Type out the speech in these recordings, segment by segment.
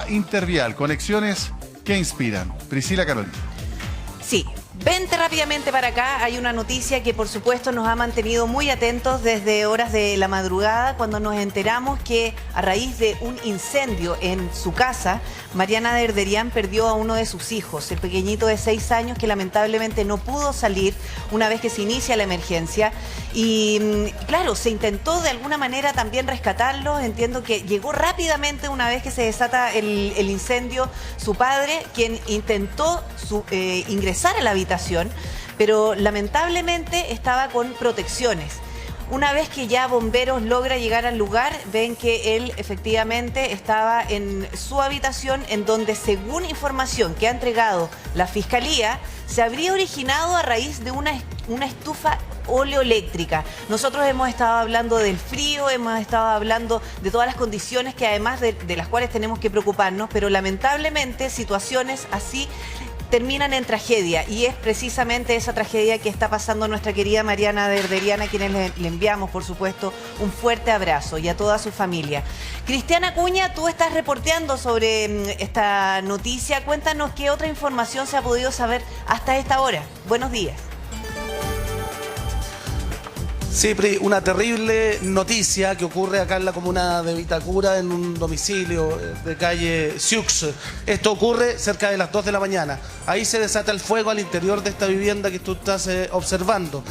Intervial, conexiones que inspiran. Priscila Carolina. Sí, vente rápidamente para acá. Hay una noticia que por supuesto nos ha mantenido muy atentos desde horas de la madrugada, cuando nos enteramos que a raíz de un incendio en su casa, Mariana Derderian perdió a uno de sus hijos, el pequeñito de 6 años, que lamentablemente no pudo salir una vez que se inicia la emergencia. Y claro, se intentó de alguna manera también rescatarlo. Entiendo que llegó rápidamente una vez que se desata el incendio su padre, quien intentó ingresar a la habitación, pero lamentablemente estaba con protecciones. Una vez que ya bomberos logra llegar al lugar, ven que él efectivamente estaba en su habitación, en donde, según información que ha entregado la Fiscalía, se habría originado a raíz de una estufa oleoeléctrica. Nosotros hemos estado hablando del frío, hemos estado hablando de todas las condiciones que además de las cuales tenemos que preocuparnos, pero lamentablemente situaciones así terminan en tragedia, y es precisamente esa tragedia que está pasando nuestra querida Mariana Derderian, a quienes le enviamos, por supuesto, un fuerte abrazo, y a toda su familia. Cristiana Acuña, tú estás reporteando sobre esta noticia. Cuéntanos qué otra información se ha podido saber hasta esta hora. Buenos días. Sí, Pri, una terrible noticia que ocurre acá en la comuna de Vitacura, en un domicilio de calle Siux. Esto ocurre cerca de las 2 de la mañana. Ahí se desata el fuego al interior de esta vivienda que tú estás observando.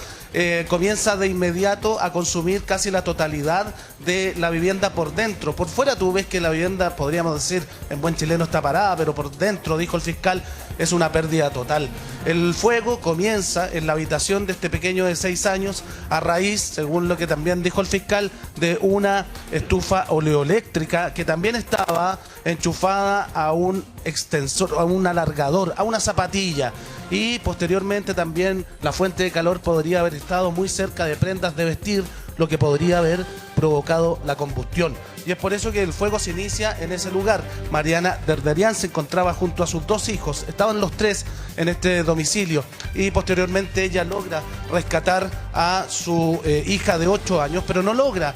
Comienza de inmediato a consumir casi la totalidad de la vivienda por dentro. Por fuera tú ves que la vivienda, podríamos decir, en buen chileno está parada, pero por dentro, dijo el fiscal, es una pérdida total. El fuego comienza en la habitación de este pequeño de 6 años a raíz, según lo que también dijo el fiscal, de una estufa oleoeléctrica que también estaba enchufada a un extensor, a un alargador, a una zapatilla. Y posteriormente también la fuente de calor podría haber estado muy cerca de prendas de vestir, lo que podría haber provocado la combustión. Y es por eso que el fuego se inicia en ese lugar. Mariana Derderian se encontraba junto a sus 2 hijos. Estaban los 3 en este domicilio. Y posteriormente ella logra rescatar a su hija de 8 años, pero no logra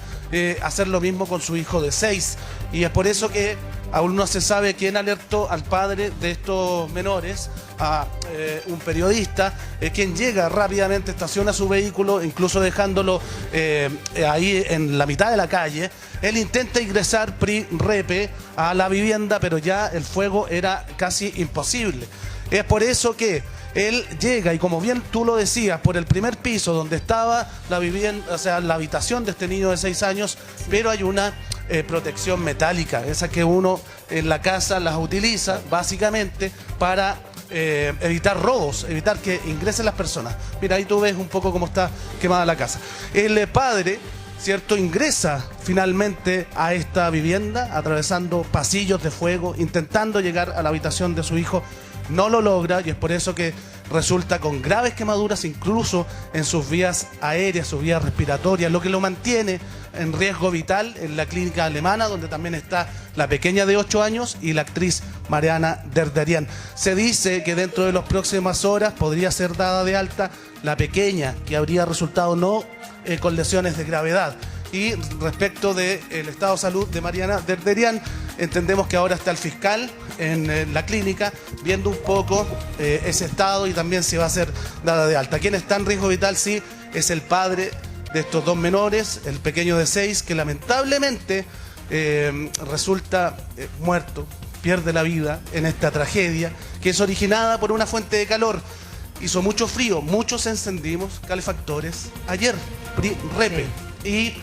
hacer lo mismo con su hijo de 6. Y es por eso que aún no se sabe quién alertó al padre de estos menores, a un periodista, quien llega rápidamente, estaciona su vehículo, incluso dejándolo ahí en la mitad de la calle. Él intenta ingresar repe a la vivienda, pero ya el fuego era casi imposible. Es por eso que él llega, y como bien tú lo decías, por el primer piso donde estaba la vivienda, o sea, la habitación de este niño de 6 años, pero hay una protección metálica, esa que uno en la casa las utiliza básicamente para evitar robos, evitar que ingresen las personas. Mira, ahí tú ves un poco cómo está quemada la casa. El padre, ¿cierto?, ingresa finalmente a esta vivienda atravesando pasillos de fuego, intentando llegar a la habitación de su hijo. No lo logra, y es por eso que resulta con graves quemaduras incluso en sus vías aéreas, sus vías respiratorias, lo que lo mantiene en riesgo vital en la clínica alemana, donde también está la pequeña de 8 años y la actriz Mariana Derderian. Se dice que dentro de las próximas horas podría ser dada de alta la pequeña, que habría resultado no con lesiones de gravedad. Y respecto del estado de salud de Mariana Derderian, entendemos que ahora está el fiscal en la clínica viendo un poco ese estado, y también se va a ser dada de alta. Quien está en riesgo vital, sí, es el padre de estos 2 menores, el pequeño de 6, que lamentablemente resulta muerto, pierde la vida en esta tragedia, que es originada por una fuente de calor. Hizo mucho frío, muchos encendimos calefactores ayer, repe. Y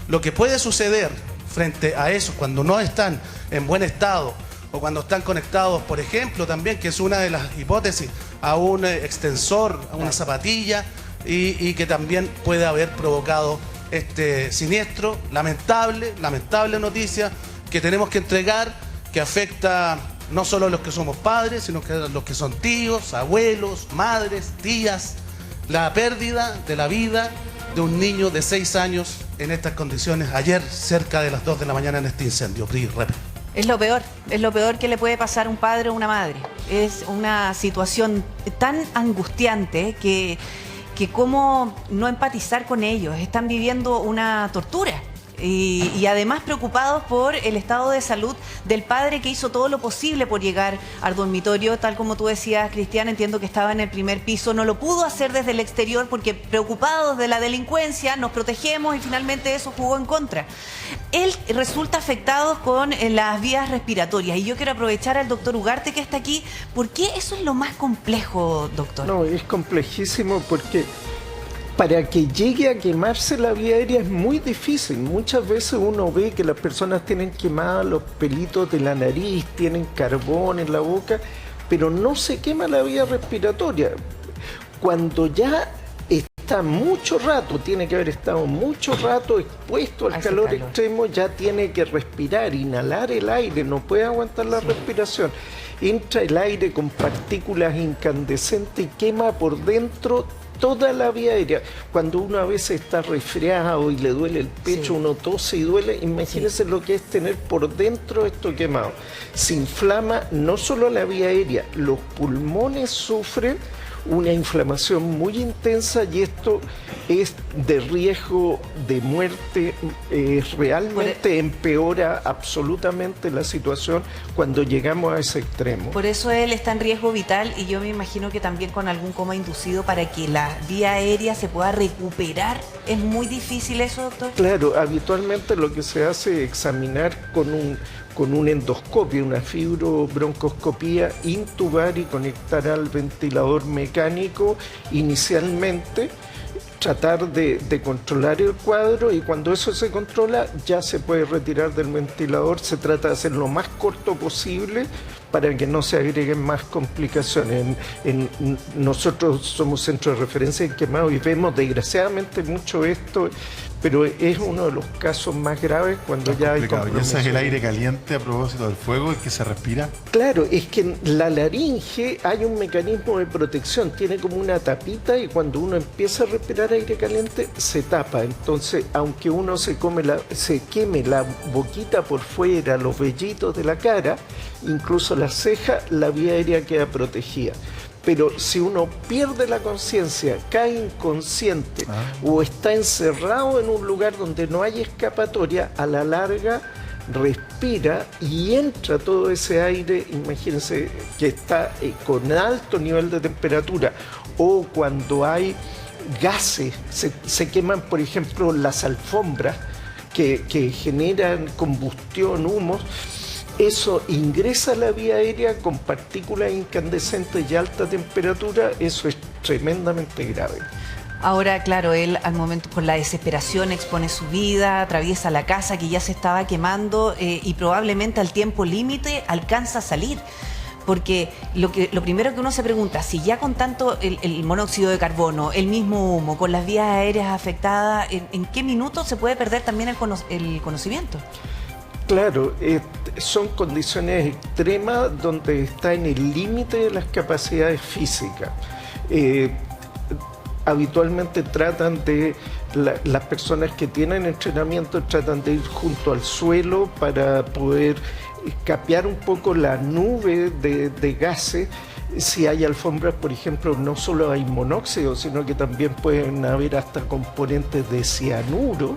lo que puede suceder frente a eso, cuando no están en buen estado, o cuando están conectados, por ejemplo, también, que es una de las hipótesis, a un extensor, a una zapatilla, y que también puede haber provocado este siniestro. Lamentable noticia que tenemos que entregar, que afecta no solo a los que somos padres, sino que a los que son tíos, abuelos, madres, tías. La pérdida de la vida de un niño de 6 años en estas condiciones ayer cerca de las 2 de la mañana en este incendio. Es lo peor que le puede pasar a un padre o una madre. Es una situación tan angustiante que cómo no empatizar con ellos. Están viviendo una tortura. Y además preocupados por el estado de salud del padre, que hizo todo lo posible por llegar al dormitorio, tal como tú decías, Cristian. Entiendo que estaba en el primer piso, no lo pudo hacer desde el exterior porque preocupados de la delincuencia nos protegemos, y finalmente eso jugó en contra. Él resulta afectado con las vías respiratorias, y yo quiero aprovechar al doctor Ugarte, que está aquí. ¿Por qué eso es lo más complejo, doctor? No, es complejísimo porque para que llegue a quemarse la vía aérea es muy difícil. Muchas veces uno ve que las personas tienen quemados los pelitos de la nariz, tienen carbón en la boca, pero no se quema la vía respiratoria. Cuando ya está mucho rato, tiene que haber estado mucho rato expuesto al calor extremo, ya tiene que respirar, inhalar el aire, no puede aguantar la respiración. Entra el aire con partículas incandescentes y quema por dentro toda la vía aérea. Cuando uno a veces está resfriado y le duele el pecho, uno tose y duele, imagínense lo que es tener por dentro esto quemado. Se inflama no solo la vía aérea, los pulmones sufren una inflamación muy intensa, y esto es de riesgo de muerte. Realmente empeora absolutamente la situación cuando llegamos a ese extremo. Por eso él está en riesgo vital, y yo me imagino que también con algún coma inducido para que la vía aérea se pueda recuperar. ¿Es muy difícil eso, doctor? Claro, habitualmente lo que se hace es examinar con un endoscopio, una fibrobroncoscopía, intubar y conectar al ventilador mecánico inicialmente, tratar de controlar el cuadro, y cuando eso se controla ya se puede retirar del ventilador. Se trata de hacer lo más corto posible para que no se agreguen más complicaciones. Nosotros somos centro de referencia en quemado y vemos desgraciadamente mucho esto, pero es uno de los casos más graves cuando ya hay compromiso. ¿Y ese es el aire caliente a propósito del fuego, el que se respira? Claro, es que en la laringe hay un mecanismo de protección, tiene como una tapita, y cuando uno empieza a respirar aire caliente se tapa. Entonces, aunque uno se queme la boquita por fuera, los vellitos de la cara, incluso la ceja, la vía aérea queda protegida. Pero si uno pierde la conciencia, cae inconsciente o está encerrado en un lugar donde no hay escapatoria, a la larga respira y entra todo ese aire. Imagínense que está con alto nivel de temperatura, o cuando hay gases, se queman, por ejemplo, las alfombras que generan combustión, humos. Eso ingresa a la vía aérea con partículas incandescentes y alta temperatura. Eso es tremendamente grave. Ahora, claro, él al momento, con la desesperación, expone su vida, atraviesa la casa que ya se estaba quemando, y probablemente al tiempo límite alcanza a salir. Porque lo primero que uno se pregunta, si ya con tanto el monóxido de carbono, el mismo humo, con las vías aéreas afectadas, ¿en qué minutos se puede perder también el conocimiento? Claro, son condiciones extremas donde está en el límite de las capacidades físicas. Habitualmente tratan de, las personas que tienen entrenamiento tratan de ir junto al suelo para poder capear un poco la nube de gases. Si hay alfombras, por ejemplo, no solo hay monóxido, sino que también pueden haber hasta componentes de cianuro,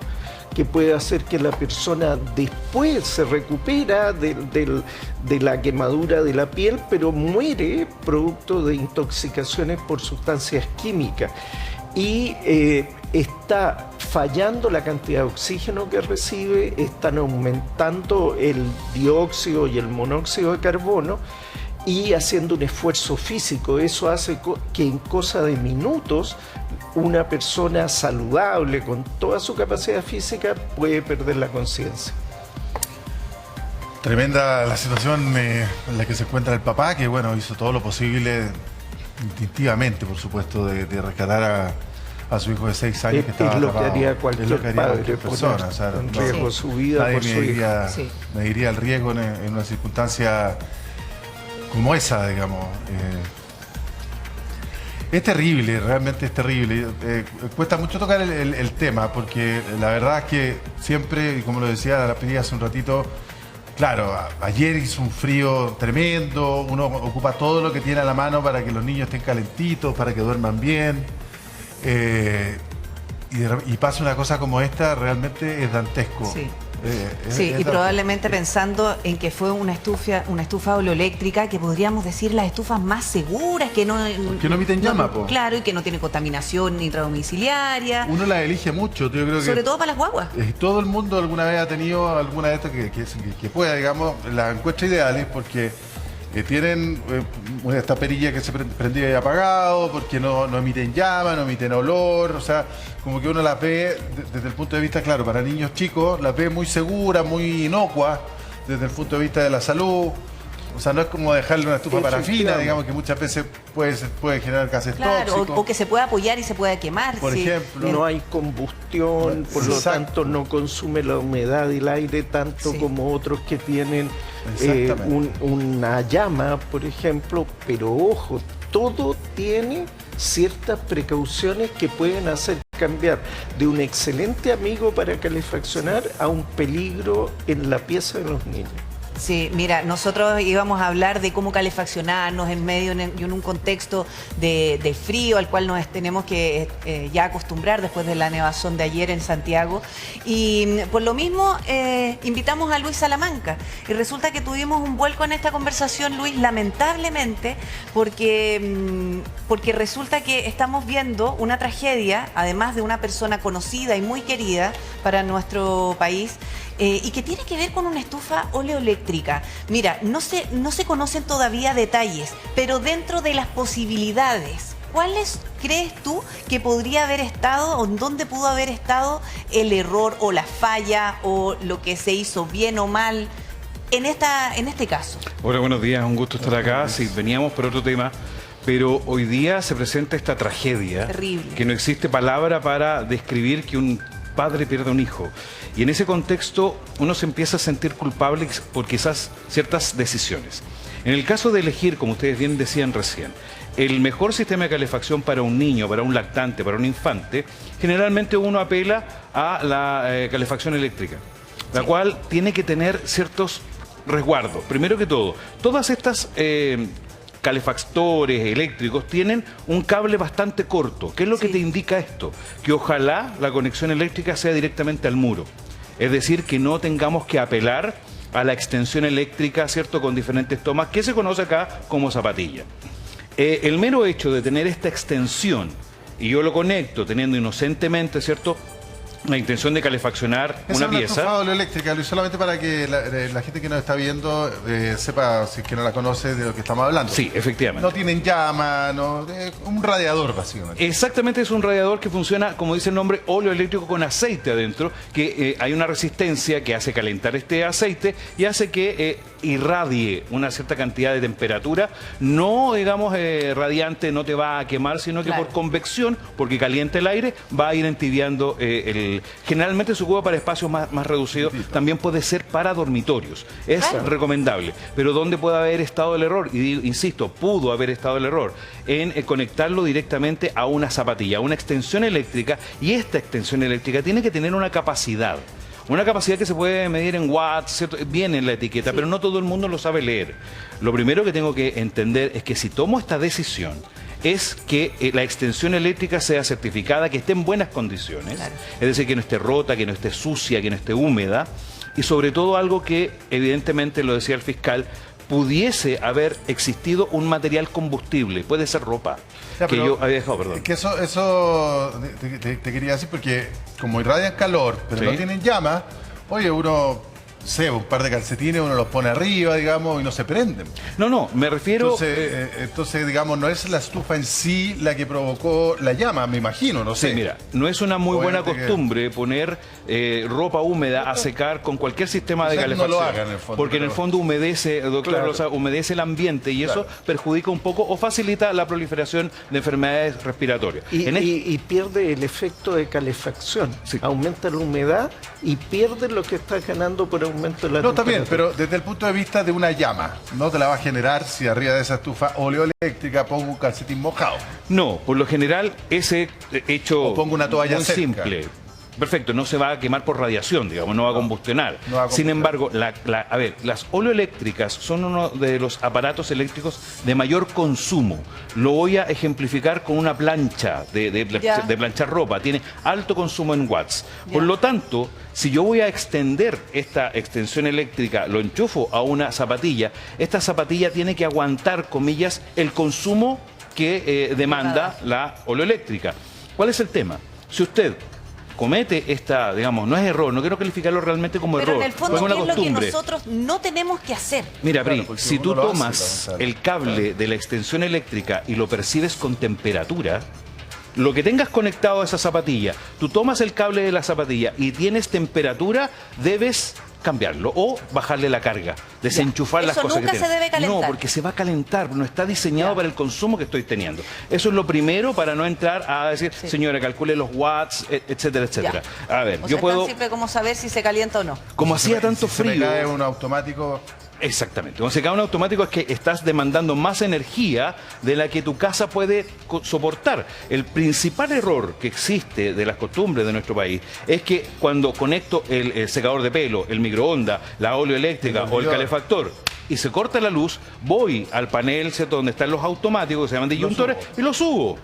que puede hacer que la persona después se recupera de la quemadura de la piel, pero muere producto de intoxicaciones por sustancias químicas. Y está fallando la cantidad de oxígeno que recibe, están aumentando el dióxido y el monóxido de carbono, y haciendo un esfuerzo físico. Eso hace que en cosa de minutos una persona saludable con toda su capacidad física puede perder la conciencia. Tremenda la situación en la que se encuentra el papá, que bueno, hizo todo lo posible instintivamente, por supuesto, de rescatar a su hijo de 6 años que estaba atrapado. Es lo que haría cualquier padre, persona. O sea, en riesgo su vida por su hijo. Me diría el riesgo en una circunstancia como esa, digamos. Es terrible, realmente es terrible. Cuesta mucho tocar el tema, porque la verdad es que siempre, y como lo decía la pedida hace un ratito, claro, ayer hizo un frío tremendo, uno ocupa todo lo que tiene a la mano para que los niños estén calentitos, para que duerman bien. y pasa una cosa como esta, realmente es dantesco. Sí. Es Sí, y dantesco. probablemente pensando en que fue una estufa oleoeléctrica, que podríamos decir las estufas más seguras, que no emiten llama, po. Claro, y que no tiene contaminación intradomiciliaria, Uno la elige mucho, yo creo que... sobre todo para las guaguas. Todo el mundo alguna vez ha tenido alguna de estas que pueda, digamos, las encuentra ideales porque tienen esta perilla que se prendía y apagado, porque no emiten llama, no emiten olor, o sea, como que uno las ve desde el punto de vista, claro, para niños chicos, las ve muy segura, muy inocua, desde el punto de vista de la salud. O sea, no es como dejarle una estufa parafina, digamos, que muchas veces puede generar gases Claro, tóxicos. o que se pueda apoyar y se pueda quemar. Por sí. ejemplo. No hay combustión, por lo Exacto. tanto no consume la humedad del aire tanto Sí. como otros que tienen Exactamente. una llama, por ejemplo. Pero ojo, todo tiene ciertas precauciones que pueden hacer cambiar de un excelente amigo para calefaccionar a un peligro en la pieza de los niños. Sí, mira, nosotros íbamos a hablar de cómo calefaccionarnos en medio y en un contexto de frío al cual nos tenemos que ya acostumbrar después de la nevazón de ayer en Santiago. Y por lo mismo invitamos a Luis Salamanca. Y resulta que tuvimos un vuelco en esta conversación, Luis, lamentablemente, porque resulta que estamos viendo una tragedia, además de una persona conocida y muy querida para nuestro país, y que tiene que ver con una estufa oleoeléctrica. Mira, no se conocen todavía detalles, pero dentro de las posibilidades, ¿cuáles crees tú que podría haber estado o dónde pudo haber estado el error o la falla o lo que se hizo bien o mal en este caso? Hola, buenos días, un gusto estar acá. Sí, veníamos por otro tema, pero hoy día se presenta esta tragedia. Terrible. Que no existe palabra para describir que un padre pierda un hijo. Y en ese contexto uno se empieza a sentir culpable por quizás ciertas decisiones. En el caso de elegir, como ustedes bien decían recién, el mejor sistema de calefacción para un niño, para un lactante, para un infante, generalmente uno apela a la calefacción eléctrica, la cual tiene que tener ciertos resguardos. Primero que todo, todas estas calefactores eléctricos tienen un cable bastante corto. ¿Qué es lo que te indica esto? Que ojalá la conexión eléctrica sea directamente al muro. Es decir, que no tengamos que apelar a la extensión eléctrica, ¿cierto?, con diferentes tomas, que se conoce acá como zapatilla. El mero hecho de tener esta extensión, y yo lo conecto teniendo inocentemente, ¿cierto?, la intención de calefaccionar Esa una es una pieza. estufa oleoeléctrica, Luis, solamente para que la gente que nos está viendo sepa, si es que no la conoce, de lo que estamos hablando. Sí, efectivamente. No tienen llama, un radiador básicamente. Exactamente, es un radiador que funciona, como dice el nombre, óleo eléctrico con aceite adentro, que hay una resistencia que hace calentar este aceite y hace que irradie una cierta cantidad de temperatura, no, digamos, radiante, no te va a quemar, sino que Claro. por convección, porque calienta el aire, va a ir entibiando generalmente se ocupa para espacios más reducidos, también puede ser para dormitorios. Es recomendable. Pero ¿dónde puede haber estado el error? Y insisto, pudo haber estado el error en conectarlo directamente a una zapatilla, a una extensión eléctrica, y esta extensión eléctrica tiene que tener una capacidad. Una capacidad que se puede medir en watts, ¿cierto? Viene en la etiqueta, pero no todo el mundo lo sabe leer. Lo primero que tengo que entender es que si tomo esta decisión, es que la extensión eléctrica sea certificada, que esté en buenas condiciones, Claro. Es decir, que no esté rota, que no esté sucia, que no esté húmeda, y sobre todo algo que evidentemente, lo decía el fiscal, pudiese haber existido un material combustible, puede ser ropa, Ya, que pero yo había dejado, perdón. Que eso te quería decir porque como irradian calor, pero Sí. no tienen llama, oye, uno, sé, un par de calcetines, uno los pone arriba, digamos, y no se prenden. No, me refiero... Entonces, digamos, no es la estufa en sí la que provocó la llama, me imagino, no sé. Sí, mira, no es una muy buena Obviamente que- costumbre poner ropa húmeda a secar con cualquier sistema de O sea, no calefacción. lo hagan, en el fondo, porque en el pero- fondo humedece, doctor Claro. Rosa, humedece el ambiente y eso Claro. perjudica un poco o facilita la proliferación de enfermedades respiratorias. Y pierde el efecto de calefacción. Sí. Aumenta la humedad y pierde lo que está ganando por aumento de la No, está bien, temperatura. pero desde el punto de vista de una llama, no te la va a generar si arriba de esa estufa oleoeléctrica pongo un calcetín mojado. No, por lo general ese hecho O pongo una toalla muy cerca. simple. Perfecto, no se va a quemar por radiación, digamos, no va a combustionar. No va a Sin combustionar. embargo, a ver, las oleoeléctricas son uno de los aparatos eléctricos de mayor consumo. Lo voy a ejemplificar con una plancha de planchar ropa. Tiene alto consumo en watts. Por lo tanto, si yo voy a extender esta extensión eléctrica, lo enchufo a una zapatilla, esta zapatilla tiene que aguantar, comillas, el consumo que demanda la oleoeléctrica. ¿Cuál es el tema? Si usted comete esta, digamos, no es error, no quiero calificarlo realmente como Pero error, en el fondo, como una ¿qué es lo que costumbre. nosotros no tenemos que hacer? Mira, Pri, Claro, porque si tú uno lo hace, tomas Gonzalo. el cable de la extensión eléctrica y lo percibes con temperatura, lo que tengas conectado a esa zapatilla, tú tomas el cable de la zapatilla y tienes temperatura, debes cambiarlo o bajarle la carga, desenchufar las Eso cosas que nunca se tienes. debe calentar. No, porque se va a calentar, no está diseñado Ya. para el consumo que estoy teniendo. Eso es lo primero para no entrar a decir, Sí. señora, calcule los watts, etcétera, etcétera. Ya. A ver, O yo sea, puedo, tan simple como saber si se calienta o no. como hacía tanto Si se me frío... cae un automático, Exactamente. Cuando se cae un automático es que estás demandando más energía de la que tu casa puede soportar. El principal error que existe de las costumbres de nuestro país es que cuando conecto el secador de pelo, el microondas, la oleoeléctrica o el calefactor y se corta la luz, voy al panel, ¿cierto?, donde están los automáticos que se llaman disyuntores y los subo.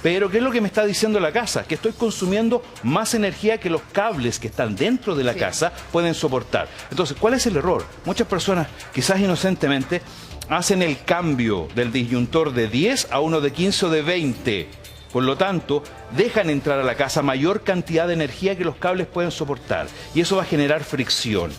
Pero ¿qué es lo que me está diciendo la casa? Que estoy consumiendo más energía que los cables que están dentro de la casa pueden soportar. Entonces, ¿cuál es el error? Muchas personas, quizás inocentemente, hacen el cambio del disyuntor de 10 a uno de 15 o de 20. Por lo tanto, dejan entrar a la casa mayor cantidad de energía que los cables pueden soportar. Y eso va a generar fricción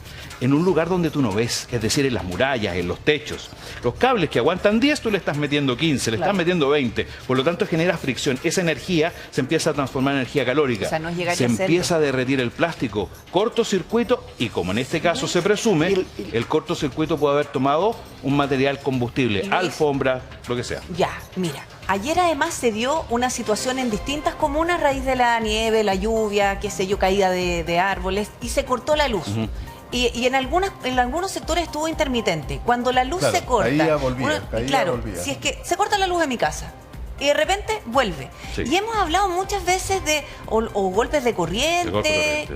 en un lugar donde tú no ves, es decir, en las murallas, en los techos. Los cables que aguantan 10, tú le estás metiendo 15, le estás metiendo 20. Por lo tanto, genera fricción. Esa energía se empieza a transformar en energía calórica. O sea, no llegaría se a ser- empieza a derretir el plástico. Cortocircuito, y como en este caso se presume, el cortocircuito puede haber tomado un material combustible, Luis. alfombra, lo que sea. Ya, mira, ayer además se dio una situación en distintas comunas a raíz de la nieve, la lluvia, qué sé yo, caída de árboles, y se cortó la luz. Y en algunos sectores estuvo intermitente. Cuando la luz Claro, se corta, caía, volvía, caía, claro, volvía. si es que se corta la luz en mi casa y de repente vuelve. Sí. Y hemos hablado muchas veces de o golpes de corriente,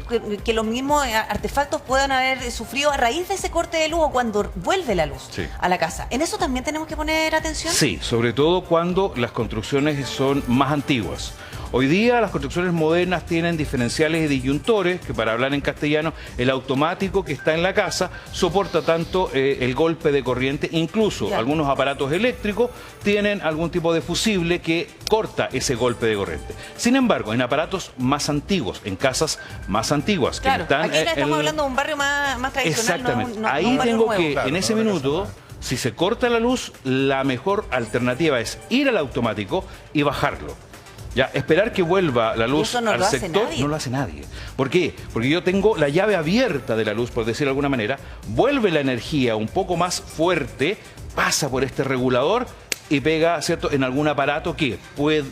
que los mismos artefactos puedan haber sufrido a raíz de ese corte de luz o cuando vuelve la luz Sí. a la casa. ¿En eso también tenemos que poner atención? Sí, sobre todo cuando las construcciones son más antiguas. Hoy día las construcciones modernas tienen diferenciales y disyuntores, que para hablar en castellano, el automático que está en la casa soporta tanto el golpe de corriente, incluso Ya. algunos aparatos eléctricos tienen algún tipo de fusible que corta ese golpe de corriente. Sin embargo, en aparatos más antiguos, en casas más antiguas, Claro, que están aquí estamos hablando de un barrio más tradicional. Exactamente. No, Ahí un barrio tengo nuevo. que, Claro, en ese no, minuto, si se corta la luz, la mejor alternativa es ir al automático y bajarlo. Ya, esperar que vuelva la luz eso no al lo hace sector, nadie. no lo hace nadie. ¿Por qué? Porque yo tengo la llave abierta de la luz, por decirlo de alguna manera, vuelve la energía un poco más fuerte, pasa por este regulador y pega, ¿cierto?, en algún aparato que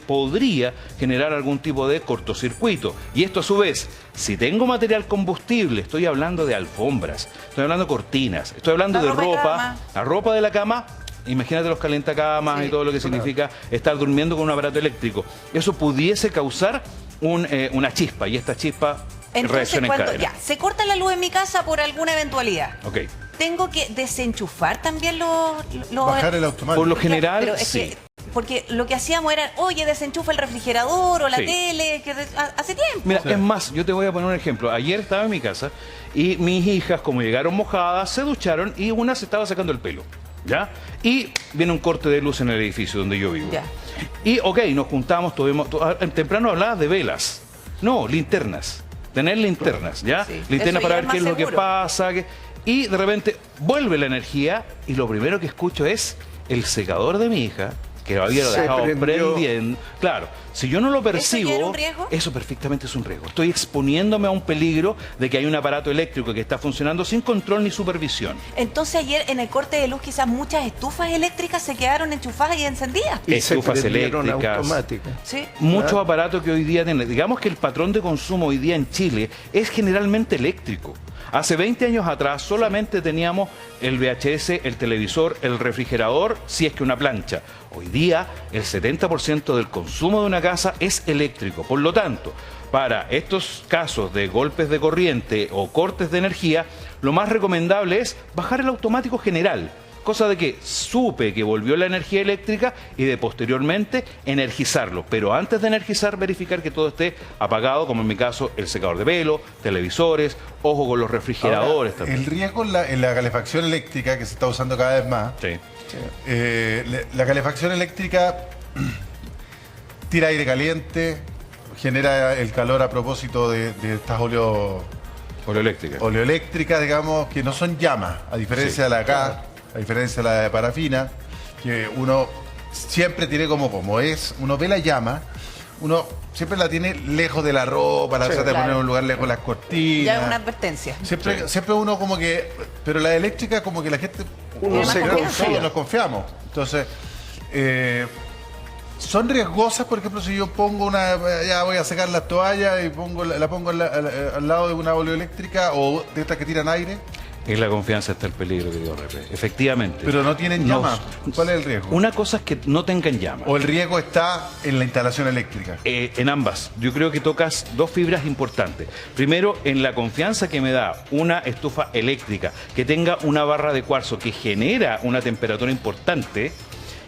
podría generar algún tipo de cortocircuito. Y esto a su vez, si tengo material combustible, estoy hablando de alfombras, estoy hablando de cortinas, estoy hablando La de ropa de ropa, cama. la ropa de la cama. Imagínate los calentacamas Sí, y todo lo que significa estar durmiendo con un aparato eléctrico. Eso pudiese causar una chispa, y esta chispa Entonces, reacciona en cuando cadena. ya se corta la luz en mi casa por alguna eventualidad, Ok. tengo que desenchufar también los bajar el automático. Por lo general, Pero es sí. que, porque lo que hacíamos era, oye, desenchufa el refrigerador o la Sí. tele, hace tiempo. Mira, Sí. es más, yo te voy a poner un ejemplo. Ayer estaba en mi casa y mis hijas, como llegaron mojadas, se ducharon y una se estaba sacando el pelo. ¿Ya? Y viene un corte de luz en el edificio donde yo vivo. Ya. Y, ok, nos juntamos, temprano hablabas de velas. No, linternas. Tener linternas, ¿ya? Sí. Linternas Eso para ya ver es qué es más lo que seguro. pasa. Y de repente vuelve la energía y lo primero que escucho es el secador de mi hija, que lo había Se dejado prendió. prendiendo. Claro, si yo no lo percibo, ya era un riesgo? eso perfectamente es un riesgo. Estoy exponiéndome a un peligro de que hay un aparato eléctrico que está funcionando sin control ni supervisión. Entonces ayer en el corte de luz quizás muchas estufas eléctricas se quedaron enchufadas y encendidas. Y se Estufas prendieron eléctricas. automáticas. Sí. Muchos aparatos que hoy día tienen. Digamos que el patrón de consumo hoy día en Chile es generalmente eléctrico. Hace 20 años atrás solamente teníamos el VHS, el televisor, el refrigerador, si es que una plancha. Hoy día el 70% del consumo de una casa es eléctrico. Por lo tanto, para estos casos de golpes de corriente o cortes de energía, lo más recomendable es bajar el automático general. Cosa de que supe que volvió la energía eléctrica y de posteriormente energizarlo. Pero antes de energizar, verificar que todo esté apagado, como en mi caso el secador de pelo, televisores, ojo con los refrigeradores. Ahora, también. el riesgo en la calefacción eléctrica, que se está usando cada vez más, Sí. la calefacción eléctrica tira aire caliente, genera el calor a propósito de estas oleoeléctricas, digamos, que no son llamas, a diferencia de la gas. A diferencia de la de parafina, que uno siempre tiene uno ve la llama, uno siempre la tiene lejos de la ropa, la trata de poner en un lugar lejos de las cortinas. Ya es una advertencia. Siempre uno como que, pero la eléctrica como que la gente, Uno se confía. nos confiamos. Entonces, son riesgosas, por ejemplo, si yo pongo ya voy a secar las toallas y la pongo al lado de una oleoeléctrica o de estas que tiran aire. En la confianza está el peligro, querido Repe. Efectivamente. Pero no tienen llama. ¿Cuál es el riesgo? Una cosa es que no tengan llama. ¿O el riesgo está en la instalación eléctrica? En ambas. Yo creo que tocas dos fibras importantes. Primero, en la confianza que me da una estufa eléctrica que tenga una barra de cuarzo que genera una temperatura importante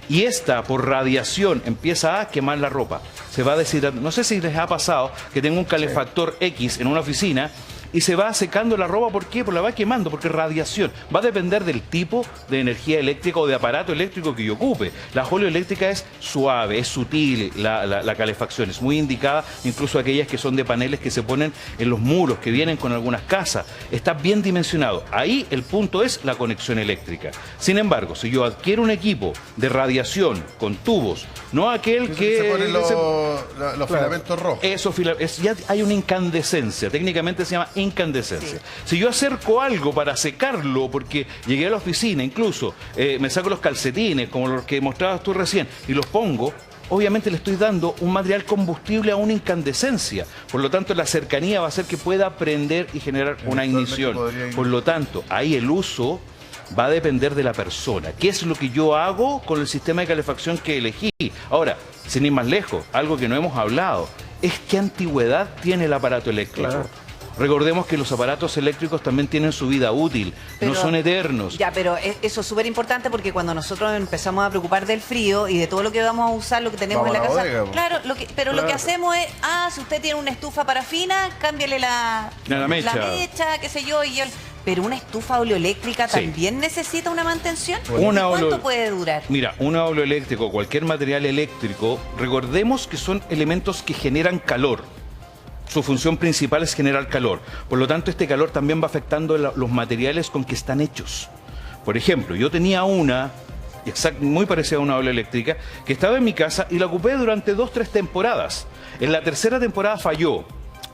y esta, por radiación, empieza a quemar la ropa. Se va a decir, no sé si les ha pasado que tengo un calefactor X en una oficina y se va secando la ropa. ¿Por qué? Porque la va quemando, porque radiación. Va a depender del tipo de energía eléctrica o de aparato eléctrico que yo ocupe. La oleoeléctrica es suave, es sutil, la calefacción es muy indicada, incluso aquellas que son de paneles que se ponen en los muros, que vienen con algunas casas. Está bien dimensionado. Ahí el punto es la conexión eléctrica. Sin embargo, si yo adquiero un equipo de radiación con tubos, no aquel que se ponen los filamentos rojos. Ya hay una incandescencia, técnicamente se llama incandescencia. Sí. Si yo acerco algo para secarlo, porque llegué a la oficina, incluso me saco los calcetines, como los que mostrabas tú recién, y los pongo, obviamente le estoy dando un material combustible a una incandescencia. Por lo tanto, la cercanía va a hacer que pueda prender y generar una ignición. Por lo tanto, ahí el uso va a depender de la persona. ¿Qué es lo que yo hago con el sistema de calefacción que elegí? Ahora, sin ir más lejos, algo que no hemos hablado, es qué antigüedad tiene el aparato eléctrico. Claro. Recordemos que los aparatos eléctricos también tienen su vida útil, no son eternos. Ya, pero eso es súper importante porque cuando nosotros empezamos a preocupar del frío y de todo lo que vamos a usar, lo que tenemos Vamos en la a la casa, bodega, po. claro, lo que hacemos es, si usted tiene una estufa parafina, cámbiale la mecha, qué sé yo, pero una estufa oleoeléctrica Sí. también necesita una mantención. Una ¿Cuánto oleo- puede durar? Mira, un oleoeléctrico o cualquier material eléctrico, recordemos que son elementos que generan calor. Su función principal es generar calor. Por lo tanto, este calor también va afectando los materiales con que están hechos. Por ejemplo, yo tenía una, muy parecida a una oleoeléctrica, que estaba en mi casa y la ocupé durante 2-3 temporadas. En la tercera temporada falló.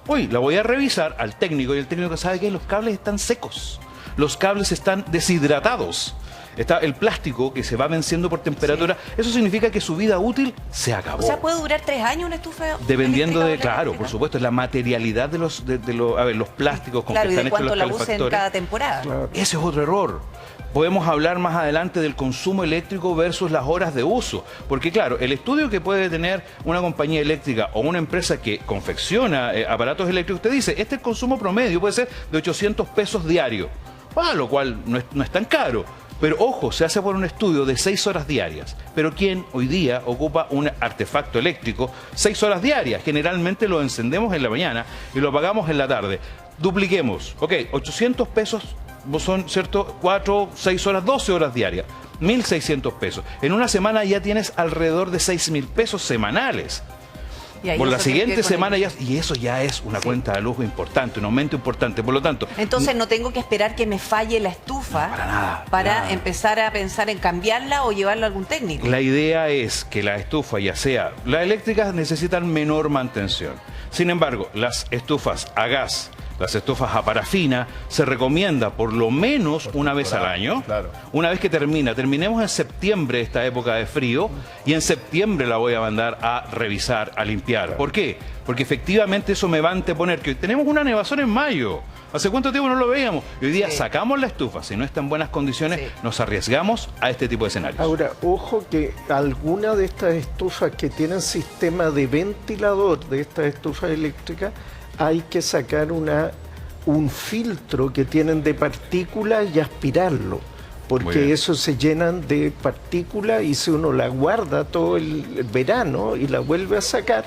Hoy la voy a revisar al técnico y el técnico sabe que los cables están secos. Los cables están deshidratados. Está el plástico que se va venciendo por temperatura. Eso significa que su vida útil se acabó. O sea, ¿puede durar 3 años una estufa Dependiendo de, eléctrica claro, oleoeléctrica? por supuesto, la materialidad de los plásticos con Claro, que y están de hechos cuánto los la usen calefactores. cada temporada. Claro. Ese es otro error. Podemos hablar más adelante del consumo eléctrico versus las horas de uso. Porque claro, el estudio que puede tener una compañía eléctrica o una empresa que confecciona aparatos eléctricos te dice, el consumo promedio puede ser de 800 pesos diarios. Lo cual no es tan caro. Pero ojo, se hace por un estudio de 6 horas diarias. Pero ¿quién hoy día ocupa un artefacto eléctrico 6 horas diarias? Generalmente lo encendemos en la mañana y lo apagamos en la tarde. Dupliquemos. Ok, 800 pesos son, ¿cierto? 4, 6 horas, 12 horas diarias. 1.600 pesos. En una semana ya tienes alrededor de 6.000 pesos semanales. Y ahí Por la eso tiene que siguiente ver con semana el- ya, y eso ya es una cuenta de lujo importante, un aumento importante. Por lo tanto, Entonces no tengo que esperar que me falle la estufa para empezar a pensar en cambiarla o llevarla a algún técnico. la idea es que la estufa, ya sea las eléctricas, necesitan menor mantención. Sin embargo, las estufas a gas, las estufas a parafina, se recomienda por lo menos una vez al año. Claro. Una vez que terminemos en septiembre esta época de frío, y en septiembre la voy a mandar a revisar, a limpiar. ¿Por qué? Porque efectivamente eso me va a anteponer que tenemos una nevazón en mayo. ¿Hace cuánto tiempo no lo veíamos? Y hoy día Sí. sacamos la estufa, si no está en buenas condiciones, Sí. nos arriesgamos a este tipo de escenarios. Ahora, ojo que algunas de estas estufas que tienen sistema de ventilador de estas estufas eléctricas, hay que sacar un filtro que tienen de partículas y aspirarlo, Muy porque bien. eso se llenan de partículas y si uno la guarda todo el verano y la vuelve a sacar,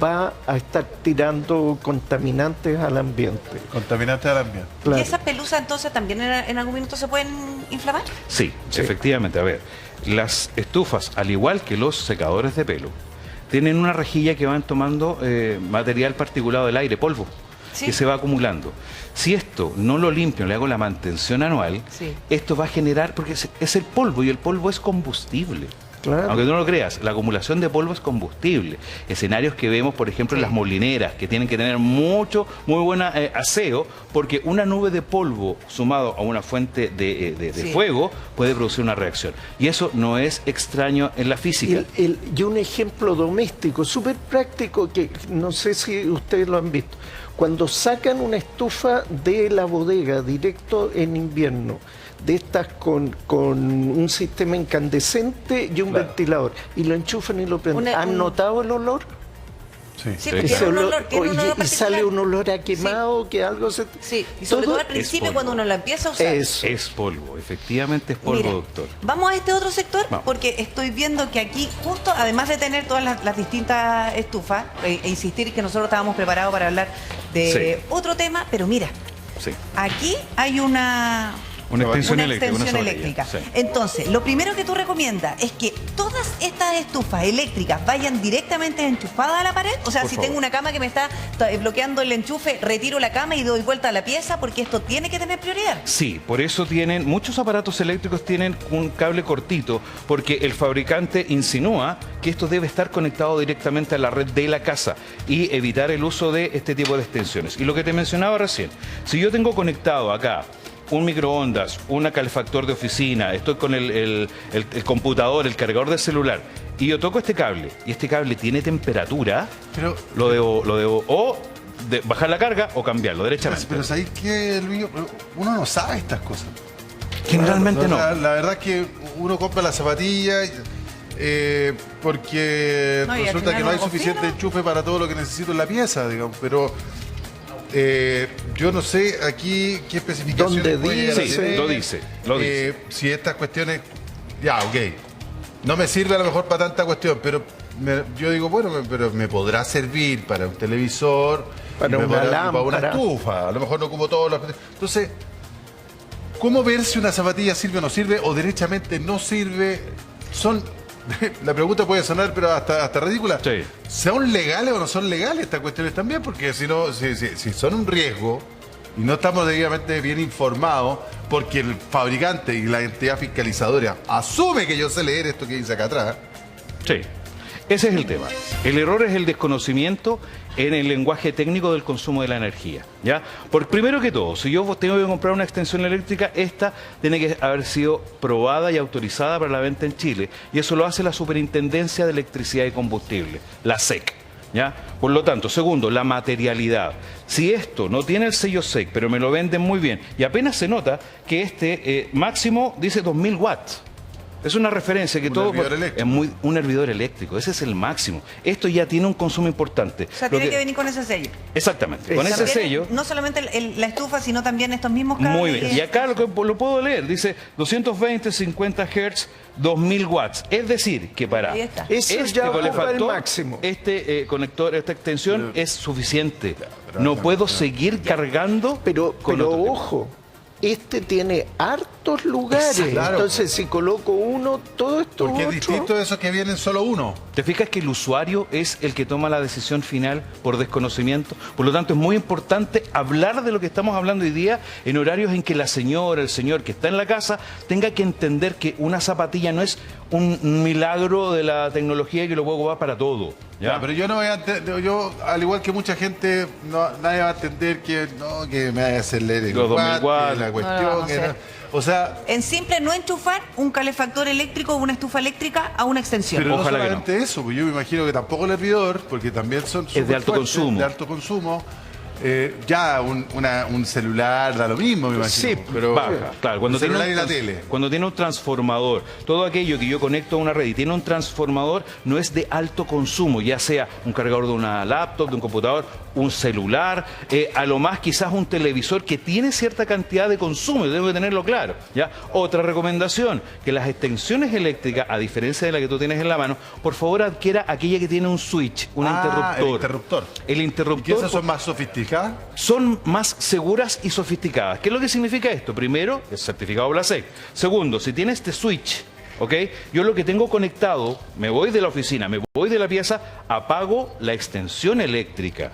va a estar tirando contaminantes al ambiente. Contaminante del ambiente. Claro. ¿Y esas pelusas entonces también en algún minuto se pueden inflamar? Sí, efectivamente. A ver, las estufas, al igual que los secadores de pelo, tienen una rejilla que van tomando material particulado del aire, polvo, Sí. que se va acumulando. Si esto no lo limpio, le hago la mantención anual, Sí. esto va a generar, porque es el polvo y el polvo es combustible. Claro. Aunque tú no lo creas, la acumulación de polvo es combustible. Escenarios que vemos, por ejemplo, en las molineras, que tienen que tener muy buena aseo, porque una nube de polvo sumado a una fuente de Sí. fuego puede producir una reacción. Y eso no es extraño en la física. Y un ejemplo doméstico, súper práctico, que no sé si ustedes lo han visto. Cuando sacan una estufa de la bodega directo en invierno, de estas con un sistema incandescente y un Claro. ventilador, y lo enchufan y lo prenden. ¿Han notado el olor? Sí. Sí, Sí. porque Ese tiene un olor- olor, tiene un oye, olor y sale particular. un olor a quemado, que algo se... Sí, y sobre todo al principio polvo. cuando uno la empieza a usar. Eso. Es polvo, efectivamente es polvo, Mira, doctor. vamos a este otro sector Vamos. porque estoy viendo que aquí justo, además de tener todas las distintas estufas, e insistir que nosotros estábamos preparados para hablar de Sí. otro tema, pero mira, Sí. aquí hay una Extensión una eléctrica, extensión una eléctrica. zapatilla, sí. Entonces, lo primero que tú recomiendas es que todas estas estufas eléctricas vayan directamente enchufadas a la pared. O sea, Por si favor. tengo una cama que me está bloqueando el enchufe, retiro la cama y doy vuelta a la pieza porque esto tiene que tener prioridad. Sí, por eso muchos aparatos eléctricos tienen un cable cortito, porque el fabricante insinúa que esto debe estar conectado directamente a la red de la casa y evitar el uso de este tipo de extensiones. Y lo que te mencionaba recién, si yo tengo conectado acá un microondas, un calefactor de oficina, estoy con el computador, el cargador del celular, y yo toco este cable, y este cable tiene temperatura, Pero, lo debo o bajar la carga o cambiarlo derechamente. pero ¿sabéis qué, Luis? Uno no sabe estas cosas. Generalmente no. La verdad es que uno compra la zapatilla porque No, y al resulta final que no hay uno confía, suficiente ¿no? enchufe para todo lo que necesito en la pieza, digamos. Pero yo no sé aquí qué especificaciones ¿Dónde puede llegar a dice? tener. Lo dice, lo dice. Si estas cuestiones... Ya, ok. No me sirve a lo mejor para tanta cuestión, pero yo digo, bueno, pero me podrá servir para un televisor, Para y me una podrá- para una lámpara. estufa. A lo mejor no como todos los... Entonces, ¿cómo ver si una zapatilla sirve o no sirve o derechamente no sirve? La pregunta puede sonar pero hasta ridícula. Sí. ¿Son legales o no son legales estas cuestiones también? Porque si no, si son un riesgo y no estamos debidamente bien informados, porque el fabricante y la entidad fiscalizadora asume que yo sé leer esto que dice acá atrás. Sí, ese es el tema. El error es el desconocimiento en el lenguaje técnico del consumo de la energía, ¿ya? Por primero que todo, si yo tengo que comprar una extensión eléctrica, esta tiene que haber sido probada y autorizada para la venta en Chile, y eso lo hace la Superintendencia de Electricidad y Combustible, la SEC, ¿ya? Por lo tanto, segundo, la materialidad. Si esto no tiene el sello SEC, pero me lo venden muy bien, y apenas se nota que este máximo dice 2000 watts. Es una referencia que Un todo hervidor eléctrico. es muy un hervidor eléctrico, ese es el máximo. Esto ya tiene un consumo importante. O sea, Lo tiene que venir con ese sello. Exactamente, con ese También, sello. no solamente la estufa, sino también estos mismos cables. Muy bien. que- Y acá lo puedo leer, dice 220, 50 Hz, 2000 watts. Es decir, que para Ahí está. Eso ya ocupa el calefactor, máximo. este conector, esta extensión es suficiente. pero No acá- puedo seguir cargando Pero con otro tipo. ojo, este tiene hartos lugares. Claro. Entonces, si coloco uno, todo esto Porque es otro. distinto de esos que vienen solo uno. ¿Te fijas que el usuario es el que toma la decisión final por desconocimiento? Por lo tanto, es muy importante hablar de lo que estamos hablando hoy día en horarios en que la señora, el señor que está en la casa, tenga que entender que una zapatilla no es un milagro de la tecnología y que lo puedo ocupar para todo. ¿ya? Ya, pero yo no voy a entender, yo, al igual que mucha gente, nadie va a entender que me vaya a hacer leer el Los 2000 watt, watts. la No lo cuestión. vamos a que hacer. o sea, En simple, no enchufar un calefactor eléctrico o una estufa eléctrica a una extensión. pero no Ojalá que solamente eso, pues yo me imagino que tampoco el hervidor, porque también son Es de alto superfuertes, consumo. de alto consumo. Ya un celular da lo mismo, me imagino. Sí, pero baja, claro. Cuando el tiene, celular y la tele. cuando tiene un transformador, todo aquello que yo conecto a una red y tiene un transformador no es de alto consumo, ya sea un cargador de una laptop, de un computador, un celular, a lo más quizás un televisor que tiene cierta cantidad de consumo, debo tenerlo claro. ¿Ya? Otra recomendación, que las extensiones eléctricas, a diferencia de la que tú tienes en la mano, por favor adquiera aquella que tiene un switch, un interruptor. El interruptor. El interruptor. ¿Y que esas son más sofisticadas? Son más seguras y sofisticadas. ¿Qué es lo que significa esto? Primero, es certificado BLASEC. Segundo, si tiene este switch, ¿ok? Yo lo que tengo conectado, me voy de la oficina, me voy de la pieza, apago la extensión eléctrica.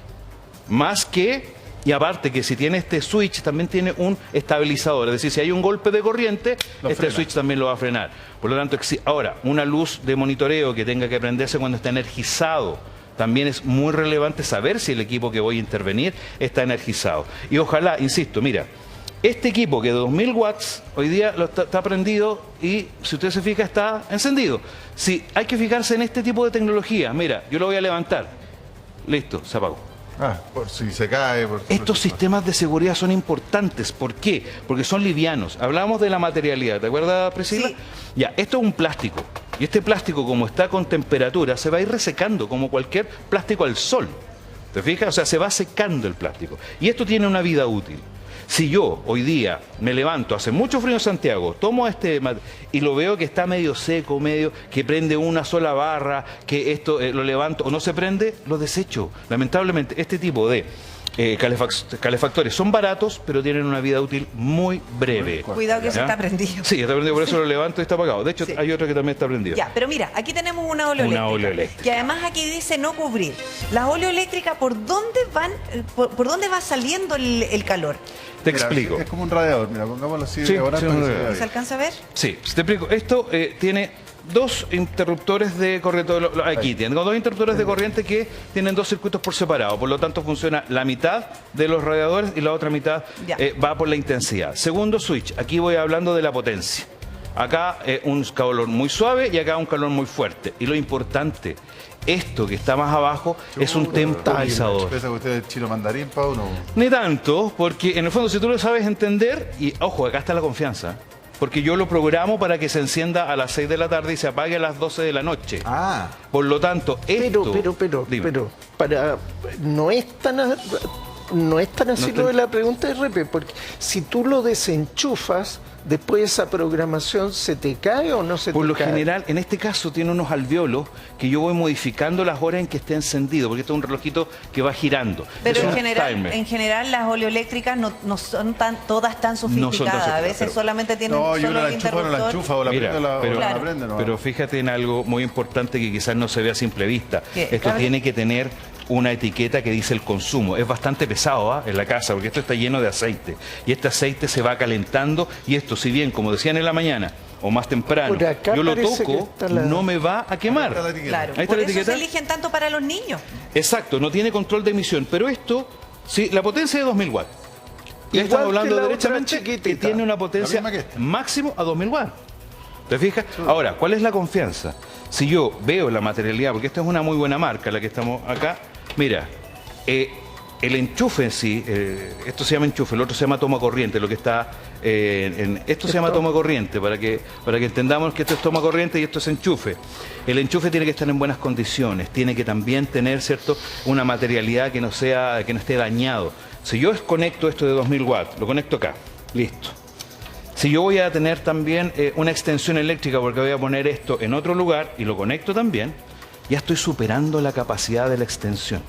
Más que, y aparte que si tiene este switch también tiene un estabilizador. Es decir, si hay un golpe de corriente, este switch también lo va a frenar. Por lo tanto, ahora, una luz de monitoreo que tenga que prenderse cuando está energizado. También es muy relevante saber si el equipo que voy a intervenir está energizado. Y ojalá, insisto, mira, este equipo que de 2000 watts hoy día está prendido y si usted se fija está encendido. Si hay que fijarse en este tipo de tecnología, mira, yo lo voy a levantar. Listo, se apagó. Por si se cae. Estos sistemas de seguridad son importantes. ¿Por qué? Porque son livianos. Hablábamos de la materialidad, ¿te acuerdas, Priscila? Sí. Ya, esto es un plástico. Y este plástico, como está con temperatura, se va a ir resecando, como cualquier plástico al sol. ¿Te fijas? O sea, se va secando el plástico. Y esto tiene una vida útil. Si yo hoy día me levanto, hace mucho frío en Santiago, tomo y lo veo que está medio seco, medio que prende una sola barra, que esto lo levanto o no se prende, lo desecho. Lamentablemente, este tipo de calefactores son baratos, pero tienen una vida útil muy breve. Cuidado que se ¿Ya? está prendido. Sí, está prendido, por eso lo levanto y está apagado. De hecho, Sí. hay otro que también está prendido. Ya, pero mira, aquí tenemos una oleoeléctrica. Que además aquí dice no cubrir. Las oleoeléctricas, ¿por dónde van, por dónde va saliendo el calor? Te Mira, explico. Es como un radiador, mira, pongámoslo así. Sí, ahora sí, para que un se radiador. vea ¿Se bien. alcanza a ver? Sí, te explico. Esto tiene dos interruptores de corriente. Aquí tengo dos interruptores de corriente que tienen dos circuitos por separado. Por lo tanto, funciona la mitad de los radiadores y la otra mitad Ya. va por la intensidad. Segundo switch. Aquí voy hablando de la potencia. Acá un calor muy suave y acá un calor muy fuerte. Y lo importante, esto que está más abajo es un temporizador. ¿Piensa que usted es chino mandarín, Pau? No. Ni tanto, porque en el fondo si tú lo sabes entender, y ojo, acá está la confianza, porque yo lo programo para que se encienda a las 6 de la tarde y se apague a las 12 de la noche. Por lo tanto, esto... Dime. Pero, no es tan así lo de la pregunta de Repe, porque si tú lo desenchufas, después esa programación se te cae o no se te cae. Por lo general, en este caso tiene unos alvéolos que yo voy modificando las horas en que esté encendido, porque esto es un relojito que va girando. Pero Es un en general las oleoeléctricas no son todas tan sofisticadas. sofisticadas, A veces pero- solamente tienen No, y solo uno la el enchufa o no la interruptor. enchufa, o la Mira, prende o la, pero- o la Claro. prende. ¿no? Pero fíjate en algo muy importante que quizás no se ve a simple vista. ¿Qué? Esto ¿Cable? tiene que tener una etiqueta que dice el consumo. Es bastante pesado en la casa porque esto está lleno de aceite. Y este aceite se va calentando y esto, si bien, como decían en la mañana o más temprano, Por acá yo lo parece que toco, está la- no me va a quemar. Está la etiqueta. Claro, Ahí está por la eso etiqueta. se eligen tanto para los niños. Exacto, no tiene control de emisión. Pero esto, sí, la potencia es de 2000 watts. Ya Igual estamos que hablando la otra derechamente que chiquitita. tiene una potencia La misma que esta. máximo a 2000 watts. ¿Te fijas? Ahora, ¿cuál es la confianza? Si yo veo la materialidad, porque esta es una muy buena marca, la que estamos acá, mira, el enchufe en sí, esto se llama enchufe, el otro se llama toma corriente, lo que está esto se llama toma corriente, para que entendamos que esto es toma corriente y esto es enchufe. El enchufe tiene que estar en buenas condiciones, tiene que también tener, ¿cierto?, una materialidad que no esté dañado. Si yo conecto esto de 2000 watts, lo conecto acá, listo. Si yo voy a tener también una extensión eléctrica porque voy a poner esto en otro lugar y lo conecto también, ya estoy superando la capacidad de la extensión.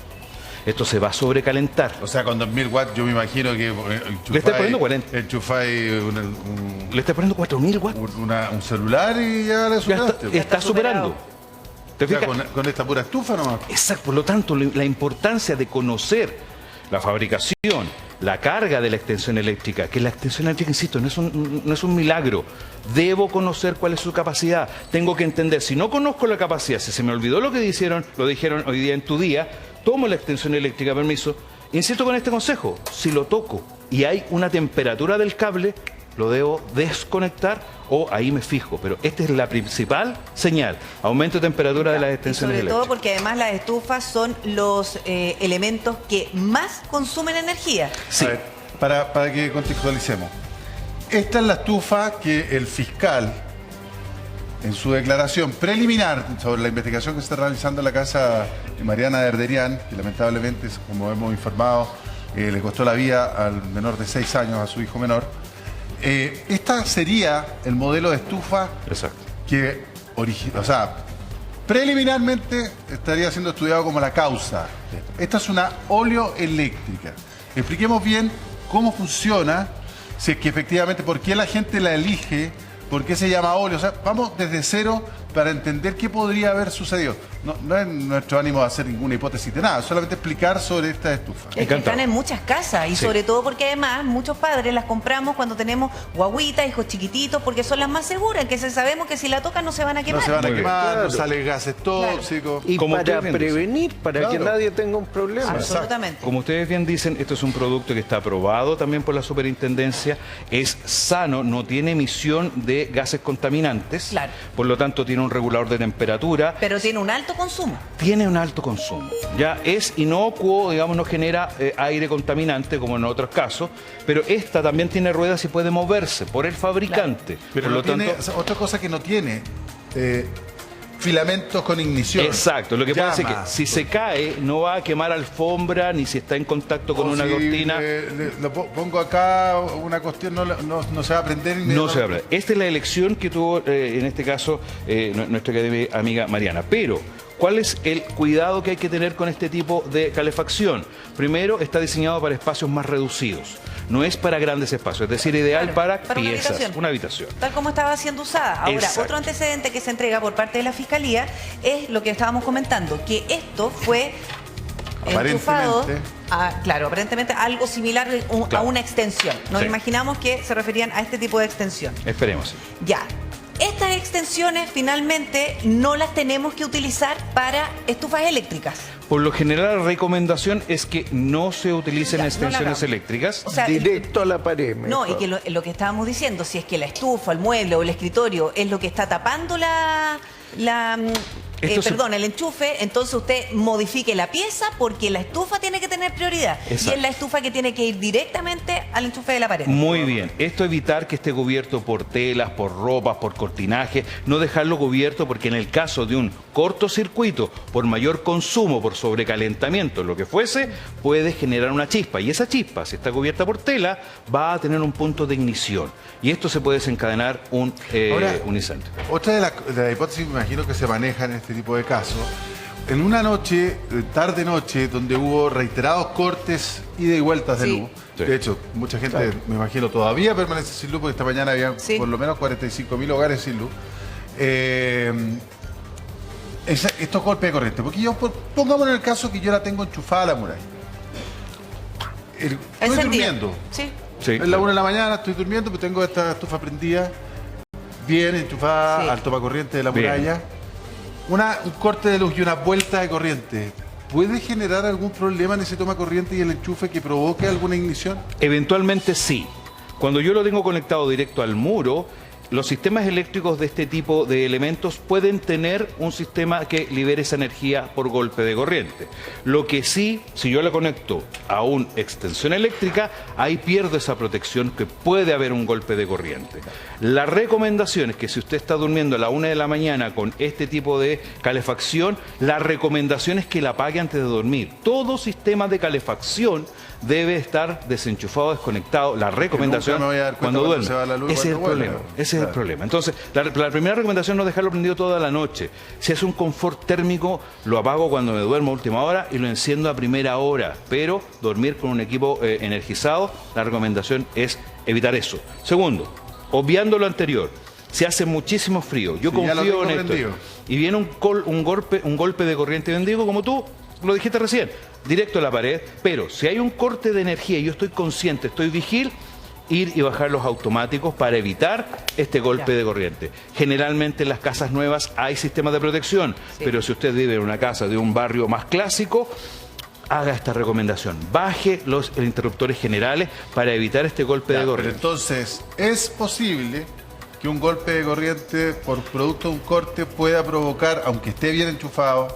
Esto se va a sobrecalentar. O sea, con 2000 watts yo me imagino que Le estás poniendo 40. enchufáis Le estoy poniendo 4000 watts. un celular y ya le Ya superaste. está, está superando. ¿Te O sea, fijas? con esta pura estufa nomás. Exacto, por lo tanto, la importancia de conocer la fabricación, la carga de la extensión eléctrica, que la extensión eléctrica, insisto, no es un milagro. Debo conocer cuál es su capacidad. Tengo que entender, si no conozco la capacidad, si se me olvidó lo dijeron hoy día en tu día, tomo la extensión eléctrica, permiso, insisto con este consejo, si lo toco y hay una temperatura del cable, lo debo desconectar o ahí me fijo. Pero esta es la principal señal, aumento de temperatura de las extensiones sobre todo eléctricas. porque además las estufas son los elementos que más consumen energía. Sí. A ver, para que contextualicemos. Esta es la estufa que el fiscal, en su declaración preliminar sobre la investigación que se está realizando en la casa de Mariana Derderian, que lamentablemente, como hemos informado, le costó la vida al menor de 6 años, a su hijo menor. Esta sería el modelo de estufa Exacto. que, preliminarmente estaría siendo estudiado como la causa. Esta es una oleoeléctrica. Expliquemos bien cómo funciona, si es que efectivamente, por qué la gente la elige, por qué se llama óleo. O sea, vamos desde cero para entender qué podría haber sucedido. No es nuestro ánimo hacer ninguna hipótesis de nada, solamente explicar sobre esta estufa. Es que están en muchas casas y Sí. sobre todo porque además muchos padres las compramos cuando tenemos guaguitas, hijos chiquititos, porque son las más seguras, que sabemos que si la tocan no se van a No quemar. se van a Muy bien. quemar, Claro. no salen gases tóxicos. Y Como para ustedes bien dicen. prevenir, para que Claro. nadie tenga un problema. Absolutamente. Como ustedes bien dicen, esto es un producto que está aprobado también por la superintendencia, es sano, no tiene emisión de gases contaminantes, Claro. por lo tanto tiene un regulador de temperatura, Pero tiene un alto consumo. tiene un alto consumo. Ya es inocuo, digamos, no genera aire contaminante como en otros casos, pero esta también tiene ruedas y puede moverse por el fabricante. Pero por no lo tanto, tiene, otra cosa que no tiene, filamentos con ignición. exacto, lo que pasa es que Llamas. si se cae no va a quemar alfombra ni si está en contacto con O una si cortina. lo pongo acá, una cuestión no se va a prender. No se habla. Esta es la elección que tuvo, en este caso, nuestra amiga Mariana. Pero, ¿cuál es el cuidado que hay que tener con este tipo de calefacción? Primero, está diseñado para espacios más reducidos. No es para grandes espacios, es decir, ideal Claro, para para una piezas, habitación. una habitación. Tal como estaba siendo usada. Ahora, Exacto. otro antecedente que se entrega por parte de la Fiscalía es lo que estábamos comentando, que esto fue enchufado claro, aparentemente algo similar a Claro. una extensión. Nos Sí. imaginamos que se referían a este tipo de extensión. Esperemos. Ya. Estas extensiones finalmente no las tenemos que utilizar para estufas eléctricas. Por lo general, la recomendación es que no se utilicen Ya, no la extensiones hagamos. eléctricas. O sea, Directo a la pared. no, y mejor. que lo que estábamos diciendo, si es que la estufa, el mueble o el escritorio es lo que está tapando el enchufe, entonces usted modifique la pieza porque la estufa tiene que tener prioridad. Exacto. Y es la estufa que tiene que ir directamente al enchufe de la pared. Muy bien. Esto evitar que esté cubierto por telas, por ropas, por cortinaje. No dejarlo cubierto porque en el caso de un cortocircuito, por mayor consumo, por sobrecalentamiento, lo que fuese, puede generar una chispa. Y esa chispa, si está cubierta por tela, va a tener un punto de ignición. Y esto se puede desencadenar un incendio. Otra de las hipótesis, me imagino, que se maneja en este tipo de casos, en una noche, tarde-noche, donde hubo reiterados cortes ida y vueltas de Sí. luz. Sí. De hecho, mucha gente, me imagino, todavía permanece sin luz, porque esta mañana había Sí. por lo menos 45.000 hogares sin luz. Estos golpes de corriente, porque pongamos en el caso que yo la tengo enchufada a la muralla. Estoy Encendida. durmiendo. Sí. Sí, Es la claro. 1 de la mañana, estoy durmiendo, pero tengo esta estufa prendida, bien enchufada Sí. al tomacorriente de la Bien. muralla. Un corte de luz y una vuelta de corriente, ¿puede generar algún problema en ese tomacorriente y el enchufe que provoque alguna ignición? Eventualmente sí. Cuando yo lo tengo conectado directo al muro, los sistemas eléctricos de este tipo de elementos pueden tener un sistema que libere esa energía por golpe de corriente. Lo que sí, si yo la conecto a una extensión eléctrica, ahí pierdo esa protección que puede haber un golpe de corriente. La recomendación es que si usted está durmiendo a la 1 de la mañana con este tipo de calefacción, la recomendación es que la apague antes de dormir. Todo sistema de calefacción debe estar desenchufado, desconectado. La recomendación me voy a dar cuenta cuando cuando duerme. se va la luz, Ese es el cuando vuelve. problema. Ese es el Claro. problema. Entonces, la primera recomendación es no dejarlo prendido toda la noche. Si es un confort térmico, lo apago cuando me duermo a última hora y lo enciendo a primera hora. Pero dormir con un equipo energizado, la recomendación es evitar eso. Segundo, obviando lo anterior, si hace muchísimo frío, yo Sí, ya lo confío tengo en esto, prendido. y viene un golpe de corriente bendigo, como tú lo dijiste recién, directo a la pared, pero si hay un corte de energía y yo estoy consciente, estoy vigil, ir y bajar los automáticos para evitar este golpe de corriente. Generalmente en las casas nuevas hay sistemas de protección, Sí. pero si usted vive en una casa de un barrio más clásico, haga esta recomendación. Baje los interruptores generales para evitar este golpe de Pero corriente. entonces, ¿es posible que un golpe de corriente por producto de un corte pueda provocar, aunque esté bien enchufado,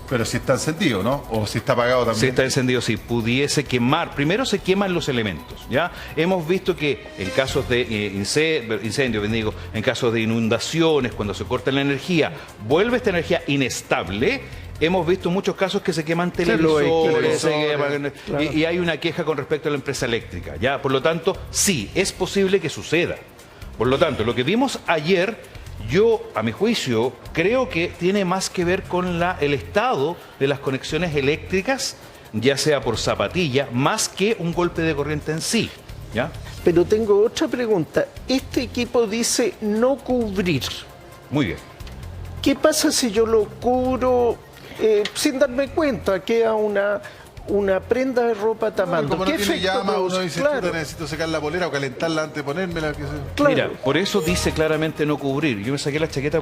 pero si está encendido, ¿no? O si está apagado también? Si está encendido, si pudiese quemar. Primero se queman los elementos, ¿ya? Hemos visto que en casos de incendio, en casos de inundaciones, cuando se corta la energía, vuelve esta energía inestable. Hemos visto muchos casos que se queman televisores, y hay una queja con respecto a la empresa eléctrica, ¿ya? Por lo tanto, sí, es posible que suceda. Por lo tanto, lo que vimos ayer, yo, a mi juicio, creo que tiene más que ver con el estado de las conexiones eléctricas, ya sea por zapatilla, más que un golpe de corriente en sí, ¿ya? Pero tengo otra pregunta. Este equipo dice no cubrir. Muy bien. ¿Qué pasa si yo lo cubro sin darme cuenta? Queda una prenda de ropa tapando. Como no ¿Qué tiene efecto llama, uno produce? dice, Claro, chuta, necesito secar la polera o calentarla antes de ponérmela. qué sé yo. claro. Mira, por eso dice claramente no cubrir. Yo me saqué la chaqueta,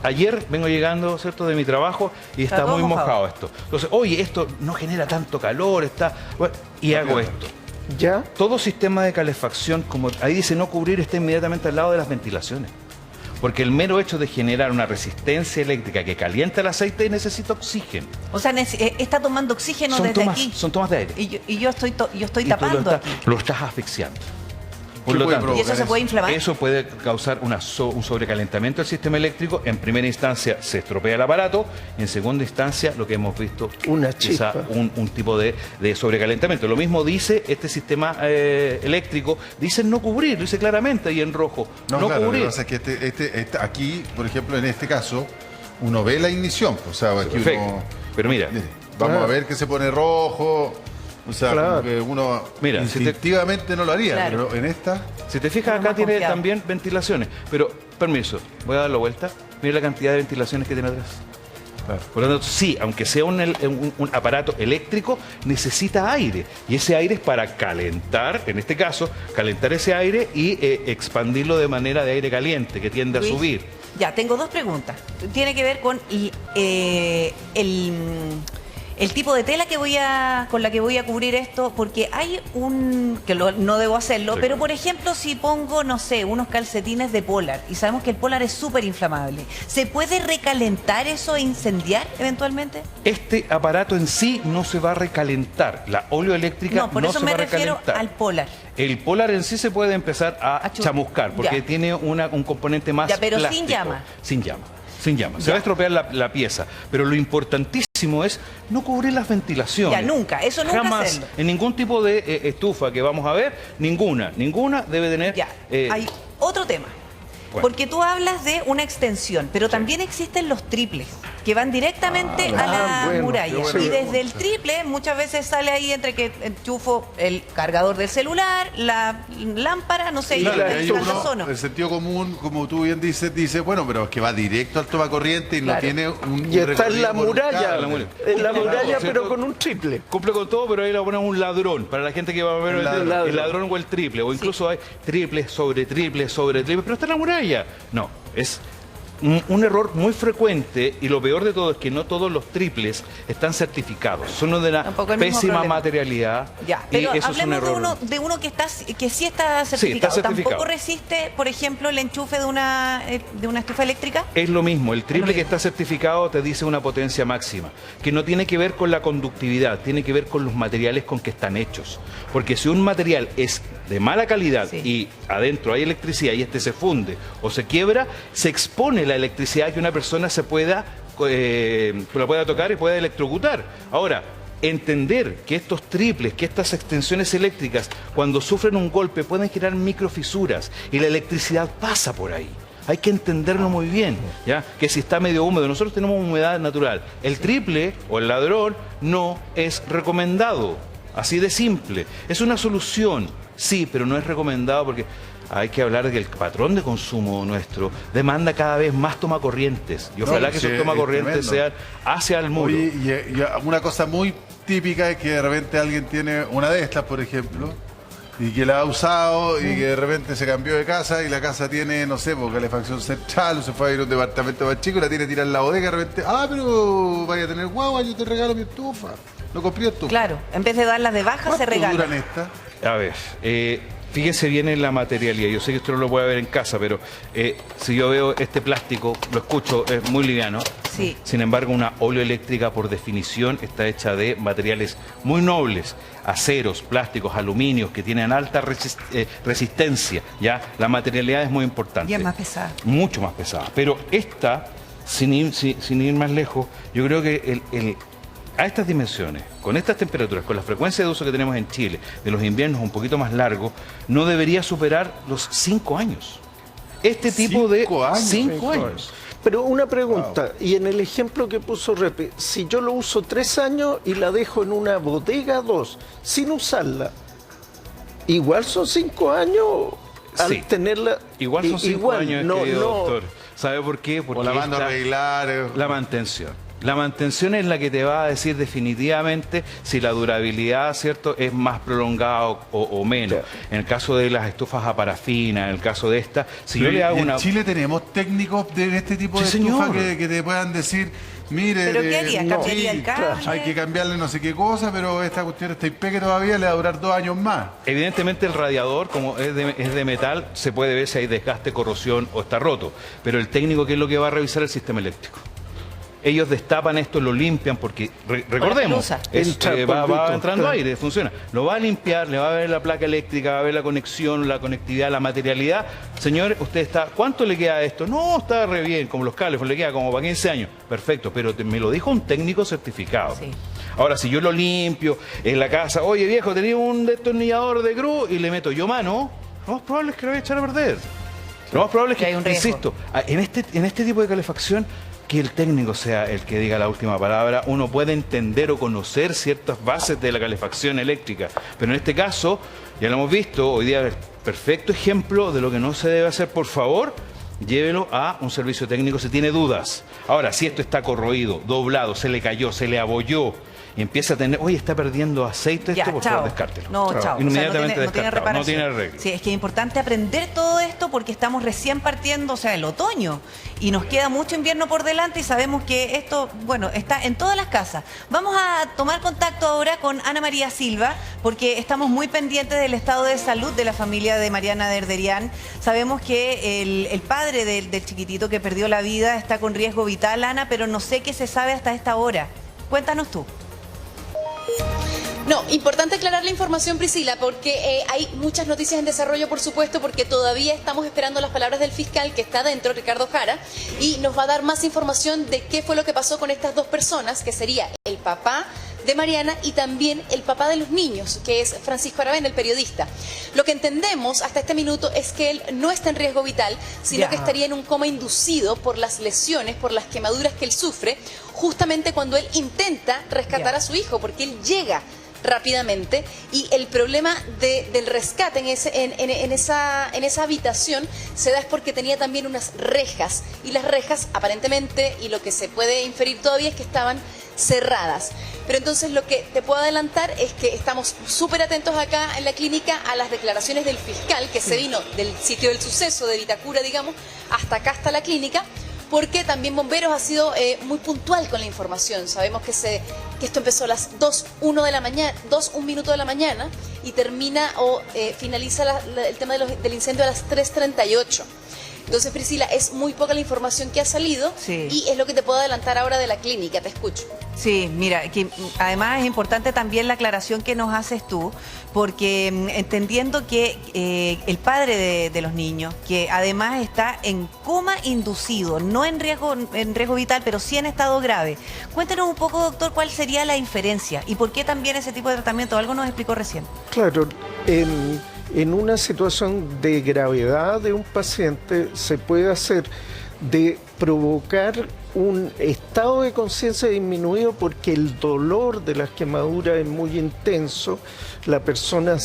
ayer vengo llegando, ¿cierto?, de mi trabajo y está todo muy mojado. mojado esto. Entonces, oye, esto no genera tanto calor, y hago esto. ¿Ya? Todo sistema de calefacción, como ahí dice no cubrir, está inmediatamente al lado de las ventilaciones. Porque el mero hecho de generar una resistencia eléctrica que calienta el aceite necesita oxígeno. O sea, está tomando oxígeno Son desde tomas, aquí. son tomas de aire. Y yo estoy Y tú tapando aquí. lo estás asfixiando. Por ¿Qué lo puede tanto, ¿Y eso se puede inflamar? eso puede causar un sobrecalentamiento del sistema eléctrico. En primera instancia se estropea el aparato. En segunda instancia, lo que hemos visto Una es chispa. un tipo de sobrecalentamiento. Lo mismo dice este sistema eléctrico. Dice no cubrir, dice claramente ahí en rojo. No, No, claro, cubrir. lo que pasa es que aquí, por ejemplo, en este caso, uno ve la ignición. O sea, aquí Perfecto. uno... Pero mira, Vamos Ah. a ver que se pone rojo. O sea, Claro. como que uno Mira, si te- instintivamente no lo haría, Claro. pero en esta... si te fijas, Pero acá más tiene confiado. también ventilaciones. Pero, permiso, voy a dar la vuelta. Mira la cantidad de ventilaciones que tiene atrás. Claro. Por lo tanto, sí, aunque sea un aparato eléctrico, necesita aire. Y ese aire es para calentar, en este caso, calentar ese aire y expandirlo de manera de aire caliente, que tiende a Luis, subir. Ya, tengo dos preguntas. Tiene que ver con el tipo de tela con la que voy a cubrir esto, porque hay no debo hacerlo, Sí, pero claro. por ejemplo, si pongo, no sé, unos calcetines de Polar, y sabemos que el Polar es súper inflamable, ¿se puede recalentar eso e incendiar eventualmente? Este aparato en sí no se va a recalentar. La oleoeléctrica No, por eso se me va a refiero recalentar. al Polar. El Polar en sí se puede empezar a A chamuscar, porque ya. tiene un componente más Ya, pero sin plástico. llama. Sin llama. Sin llama. Se Ya. va a estropear la pieza. Pero lo importantísimo es no cubrir las ventilaciones. Ya, nunca. Eso nunca Jamás. hacerlo. En ningún tipo de estufa que vamos a ver, ninguna debe tener... Ya, hay otro tema. Bueno. Porque tú hablas de una extensión, pero también existen los triples, que van directamente a la bueno, muralla. qué buena Y desde pregunta. el triple muchas veces sale ahí entre que enchufo el cargador del celular, la lámpara, no sé, y Claro, hay que ahí tantas uno, zonas. el sentido común, como tú bien dices, dice, bueno, pero es que va directo al tomacorriente y no Claro. tiene un Y está en la recorrido por un muralla. cable. En la Claro, muralla, ¿cierto? pero con un triple. Cumple con todo, pero ahí le ponemos un ladrón. Para la gente que va a ver Un ladrón. el ladrón o el triple. O incluso hay triples sobre triples sobre triples. Pero está en la muralla. No, es un error muy frecuente. Y lo peor de todo es que no todos los triples están certificados. Son de una Tampoco el mismo pésima problema. materialidad. Ya, y pero eso es un hablemos error. de uno que sí está certificado. certificado. ¿Tampoco resiste, por ejemplo, el enchufe de una estufa eléctrica? Es lo mismo, el triple lo que mismo. está certificado te dice una potencia máxima, que no tiene que ver con la conductividad, tiene que ver con los materiales con que están hechos. Porque si un material es de mala calidad Sí. y adentro hay electricidad y este se funde o se quiebra, se expone la electricidad que una persona la pueda tocar y pueda electrocutar. Ahora, entender que estos triples, que estas extensiones eléctricas, cuando sufren un golpe pueden generar microfisuras y la electricidad pasa por ahí. Hay que entenderlo muy bien, ¿ya? Que si está medio húmedo, nosotros tenemos humedad natural. El triple o el ladrón no es recomendado, así de simple. Es una solución, sí, pero no es recomendado porque hay que hablar de que el patrón de consumo nuestro demanda cada vez más tomacorrientes. Y ojalá que sí, esos es tomacorrientes tremendo. sean hacia el muro. Oye, y una cosa muy típica es que de repente alguien tiene una de estas, por ejemplo, y que la ha usado y que de repente se cambió de casa y la casa tiene, no sé, pues, calefacción central, o se fue a ir a un departamento más chico y la tiene tirada en la bodega y de repente, pero vaya a tener guagua, yo te regalo mi estufa. No compré esto. Claro, en vez de darlas de baja, se ¿Cuánto regalan. duran estas? A ver, fíjese bien en la materialidad. Yo sé que usted no lo puede ver en casa, pero si yo veo este plástico, lo escucho, es muy liviano. Sí. Sin embargo, una oleoeléctrica por definición está hecha de materiales muy nobles, aceros, plásticos, aluminios, que tienen alta resistencia. ¿Ya? La materialidad es muy importante. Y es más pesada. Mucho más pesada. Pero esta, sin ir más lejos, yo creo que a estas dimensiones, con estas temperaturas, con la frecuencia de uso que tenemos en Chile, de los inviernos un poquito más largos, no debería superar los 5 años. Este tipo de 5 años. Pero una pregunta, y en el ejemplo que puso Repe, si yo lo uso 3 años y la dejo en una bodega 2, sin usarla, ¿igual son 5 años al Sí. tenerla? Igual son 5 años, querido doctor. ¿Sabe por qué? Porque O la mando a arreglar. la mantención. La mantención es la que te va a decir definitivamente si la durabilidad, ¿cierto?, es más prolongada o menos. Claro. En el caso de las estufas a parafina, en el caso de esta, si yo le hago en una... Chile tenemos técnicos de este tipo Sí, de señor. estufa que te puedan decir, mire, ¿Pero qué harías? ¿Cambiaría el cable? hay que cambiarle no sé qué cosa, pero esta cuestión está impeque todavía, le va a durar 2 años más. Evidentemente el radiador, como es de metal, se puede ver si hay desgaste, corrosión o está roto. Pero el técnico, ¿qué es lo que va a revisar? El sistema eléctrico. Ellos destapan esto, lo limpian, porque recordemos, pelusa. va entrando aire, funciona. Lo va a limpiar, le va a ver la placa eléctrica, va a ver la conexión, la conectividad, la materialidad. Señor, usted está, ¿cuánto le queda a esto? No, está re bien, como los cables, le queda como para 15 años. Perfecto, pero me lo dijo un técnico certificado. Sí. Ahora, si yo lo limpio en la casa, oye viejo, tenía un destornillador de cruz y le meto yo mano, lo más probable es que lo voy a echar a perder. Lo más probable es Que hay un riesgo. insisto, en este tipo de calefacción, que el técnico sea el que diga la última palabra. Uno puede entender o conocer ciertas bases de la calefacción eléctrica, pero en este caso, ya lo hemos visto, hoy día es perfecto ejemplo de lo que no se debe hacer. Por favor, llévelo a un servicio técnico si tiene dudas. Ahora, si esto está corroído, doblado, se le cayó, se le abolló, y empieza a tener, oye, está perdiendo aceite Ya, esto, por chao. favor, descártelo. No, chao. O sea, Inmediatamente no tiene descartado, no reparación. tiene arreglo. Sí, es que es importante aprender todo esto porque estamos recién partiendo, o sea, el otoño. Y nos queda mucho invierno por delante y sabemos que esto, bueno, está en todas las casas. Vamos a tomar contacto ahora con Ana María Silva porque estamos muy pendientes del estado de salud de la familia de Mariana Derderian. Sabemos que el padre del chiquitito que perdió la vida está con riesgo vital, Ana, pero no sé qué se sabe hasta esta hora. Cuéntanos tú. No, importante aclarar la información, Priscila, porque hay muchas noticias en desarrollo, por supuesto, porque todavía estamos esperando las palabras del fiscal que está dentro, Ricardo Jara, y nos va a dar más información de qué fue lo que pasó con estas dos personas, que sería el papá de Mariana y también el papá de los niños, que es Francisco Aravena, el periodista. Lo que entendemos hasta este minuto es que él no está en riesgo vital, sino que estaría en un coma inducido por las lesiones, por las quemaduras que él sufre, justamente cuando él intenta rescatar a su hijo, porque él llega rápidamente y el problema del rescate en esa habitación se da es porque tenía también unas rejas y las rejas aparentemente, y lo que se puede inferir todavía es que estaban cerradas. Pero entonces lo que te puedo adelantar es que estamos súper atentos acá en la clínica a las declaraciones del fiscal que se vino del sitio del suceso de Vitacura, digamos, hasta acá, hasta la clínica, porque también Bomberos ha sido muy puntual con la información. Sabemos que esto empezó a las 2:01 de la mañana, 2:01 de la mañana, y termina o finaliza el tema del incendio a las 3:38. Entonces, Priscila, es muy poca la información que ha salido y es lo que te puedo adelantar ahora de la clínica. Te escucho. Sí, mira, que además es importante también la aclaración que nos haces tú, porque entendiendo que el padre de los niños, que además está en coma inducido, no en riesgo vital, pero sí en estado grave. Cuéntanos un poco, doctor, cuál sería la diferencia y por qué también ese tipo de tratamiento. Algo nos explicó recién. Claro, en una situación de gravedad de un paciente se puede hacer de provocar un estado de conciencia disminuido porque el dolor de las quemaduras es muy intenso, la persona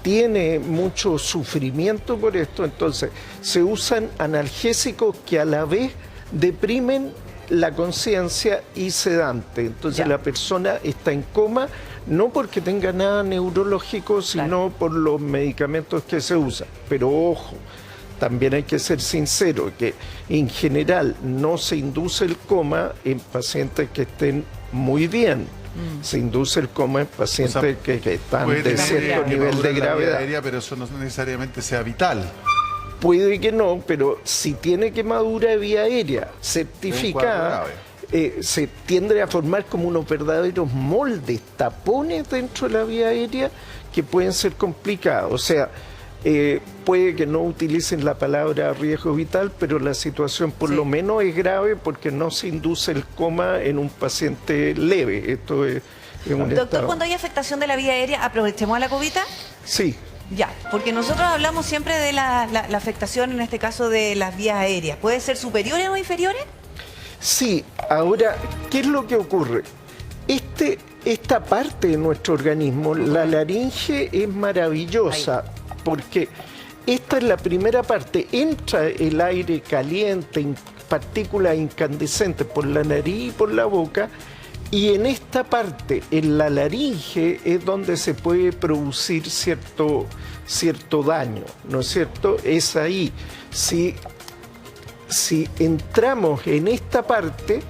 tiene mucho sufrimiento por esto, entonces se usan analgésicos que a la vez deprimen la conciencia y sedante, entonces la persona está en coma no porque tenga nada neurológico, sino por los medicamentos que se usan, pero ojo, también hay que ser sincero, que en general no se induce el coma en pacientes que estén muy bien, Se induce el coma en pacientes O sea, que están Puede de tener cierto nivel quemadura de en la vía gravedad. aérea, pero eso no necesariamente sea vital. Puede que no, pero si tiene quemadura de vía aérea certificada, se tiende a formar como unos verdaderos moldes, tapones dentro de la vía aérea que pueden ser complicados. O sea, puede que no utilicen la palabra riesgo vital, pero la situación por lo menos es grave porque no se induce el coma en un paciente leve. Esto es un Doctor, estado. cuando hay afectación de la vía aérea, ¿aprovechemos a la cobita? Sí. Ya, porque nosotros hablamos siempre de la afectación, en este caso, de las vías aéreas. ¿Puede ser superiores o inferiores? Sí, ahora, ¿qué es lo que ocurre? Esta parte de nuestro organismo, la laringe, es maravillosa porque esta es la primera parte. Entra el aire caliente, partículas incandescentes por la nariz y por la boca, y en esta parte, en la laringe, es donde se puede producir cierto daño, ¿no es cierto? Es ahí. Si entramos en esta parte,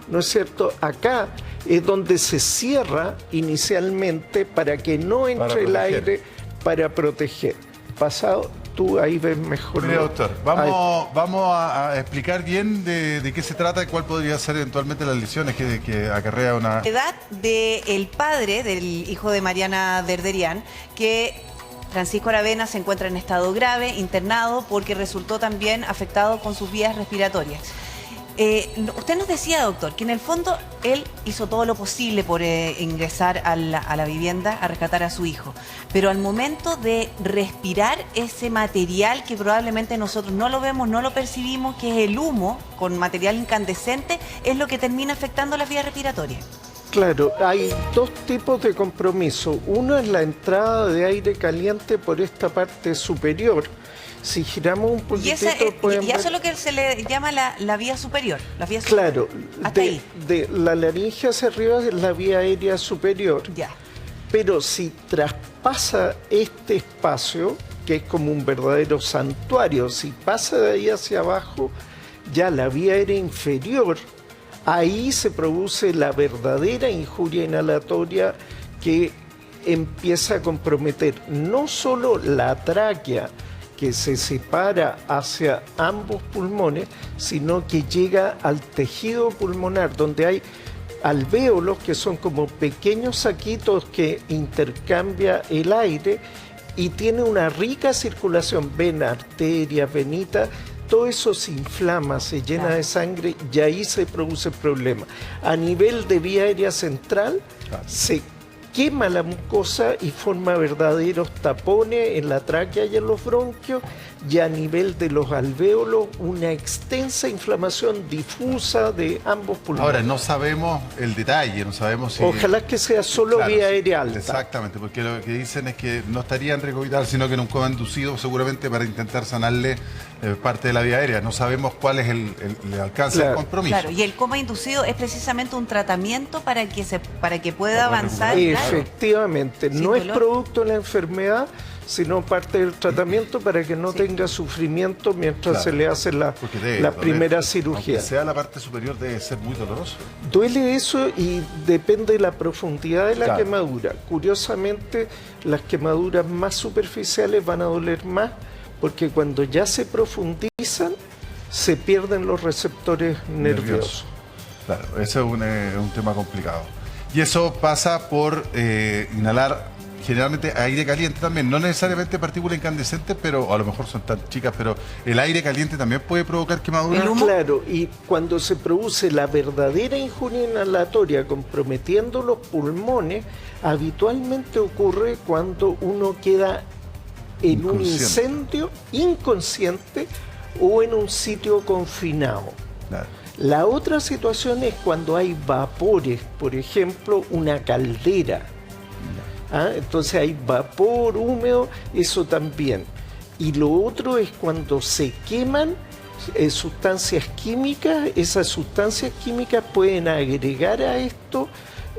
¿no es cierto? Acá es donde se cierra inicialmente para que no entre el aire, para proteger. Pasado, tú ahí ves mejor. Mire, doctor, vamos a explicar bien de qué se trata y cuál podría ser eventualmente las lesiones que acarrea una... Edad del padre, del hijo de Mariana Derderian, que Francisco Aravena se encuentra en estado grave, internado, porque resultó también afectado con sus vías respiratorias. Usted nos decía, doctor, que en el fondo él hizo todo lo posible por ingresar a la vivienda a rescatar a su hijo, pero al momento de respirar ese material que probablemente nosotros no lo vemos, no lo percibimos, que es el humo con material incandescente, es lo que termina afectando las vías respiratorias. Claro, hay dos tipos de compromiso. Uno es la entrada de aire caliente por esta parte superior. Si giramos un poquitito, y eso es lo que se le llama la vía superior. Claro, hasta ahí. de la laringe hacia arriba es la vía aérea superior. Ya. Pero si traspasa este espacio, que es como un verdadero santuario, si pasa de ahí hacia abajo, ya la vía aérea inferior, ahí se produce la verdadera injuria inhalatoria que empieza a comprometer no solo la tráquea, que se separa hacia ambos pulmones, sino que llega al tejido pulmonar, donde hay alvéolos, que son como pequeños saquitos que intercambia el aire y tiene una rica circulación, vena, arteria, venita, todo eso se inflama, se llena de sangre y ahí se produce el problema. A nivel de vía aérea central, se quema la mucosa y forma verdaderos tapones en la tráquea y en los bronquios, y a nivel de los alvéolos una extensa inflamación difusa de ambos pulmones. Ahora, no sabemos el detalle, no sabemos si... Ojalá que sea solo vía aérea alta. Exactamente, porque lo que dicen es que no estaría en riesgo vital, sino que en un coma inducido seguramente para intentar sanarle parte de la vía aérea. No sabemos cuál es el alcance del compromiso. Claro, y el coma inducido es precisamente un tratamiento para que pueda avanzar. Efectivamente, no es dolor. producto de la enfermedad, sino parte del tratamiento para que no tenga sufrimiento mientras se le hace la primera cirugía. Aunque sea la parte superior, debe ser muy doloroso. Duele eso y depende de la profundidad de la quemadura. Curiosamente, las quemaduras más superficiales van a doler más porque cuando ya se profundizan, se pierden los receptores nerviosos. Claro, eso es un tema complicado. Y eso pasa por inhalar generalmente aire caliente también, no necesariamente partículas incandescentes, pero a lo mejor son tan chicas, pero el aire caliente también puede provocar quemaduras. Claro, y cuando se produce la verdadera injuria inhalatoria comprometiendo los pulmones, habitualmente ocurre cuando uno queda en un incendio inconsciente o en un sitio confinado. Claro. La otra situación es cuando hay vapores, por ejemplo, una caldera. Entonces hay vapor húmedo, eso también. Y lo otro es cuando se queman sustancias químicas, esas sustancias químicas pueden agregar a esto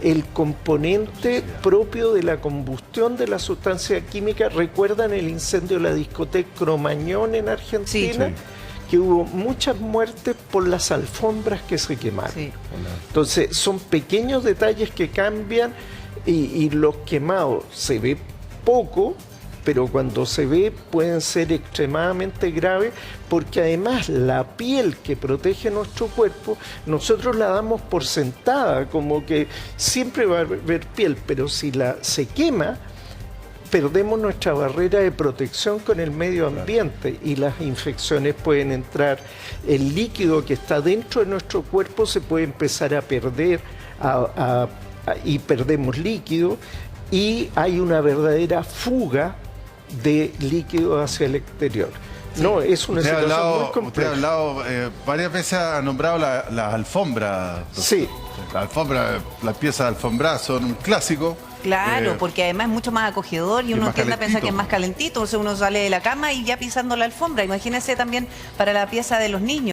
el componente propio de la combustión de la sustancia química. ¿Recuerdan el incendio de la discoteca Cromañón en Argentina? Sí. que hubo muchas muertes por las alfombras que se quemaron. Sí. Entonces, son pequeños detalles que cambian y los quemados se ve poco, pero cuando se ve pueden ser extremadamente graves, porque además la piel que protege nuestro cuerpo, nosotros la damos por sentada, como que siempre va a haber piel, pero si se quema, perdemos nuestra barrera de protección con el medio ambiente y las infecciones pueden entrar. El líquido que está dentro de nuestro cuerpo se puede empezar a perder y perdemos líquido, y hay una verdadera fuga de líquido hacia el exterior. Sí. No, es una situación muy compleja. Usted ha hablado, varias veces ha nombrado las alfombras. Sí. Las alfombras, las piezas de alfombra son un clásico. Claro, porque además es mucho más acogedor y uno tiende a pensar que es más calentito. O sea, uno sale de la cama y ya pisando la alfombra. Imagínese también para la pieza de los niños.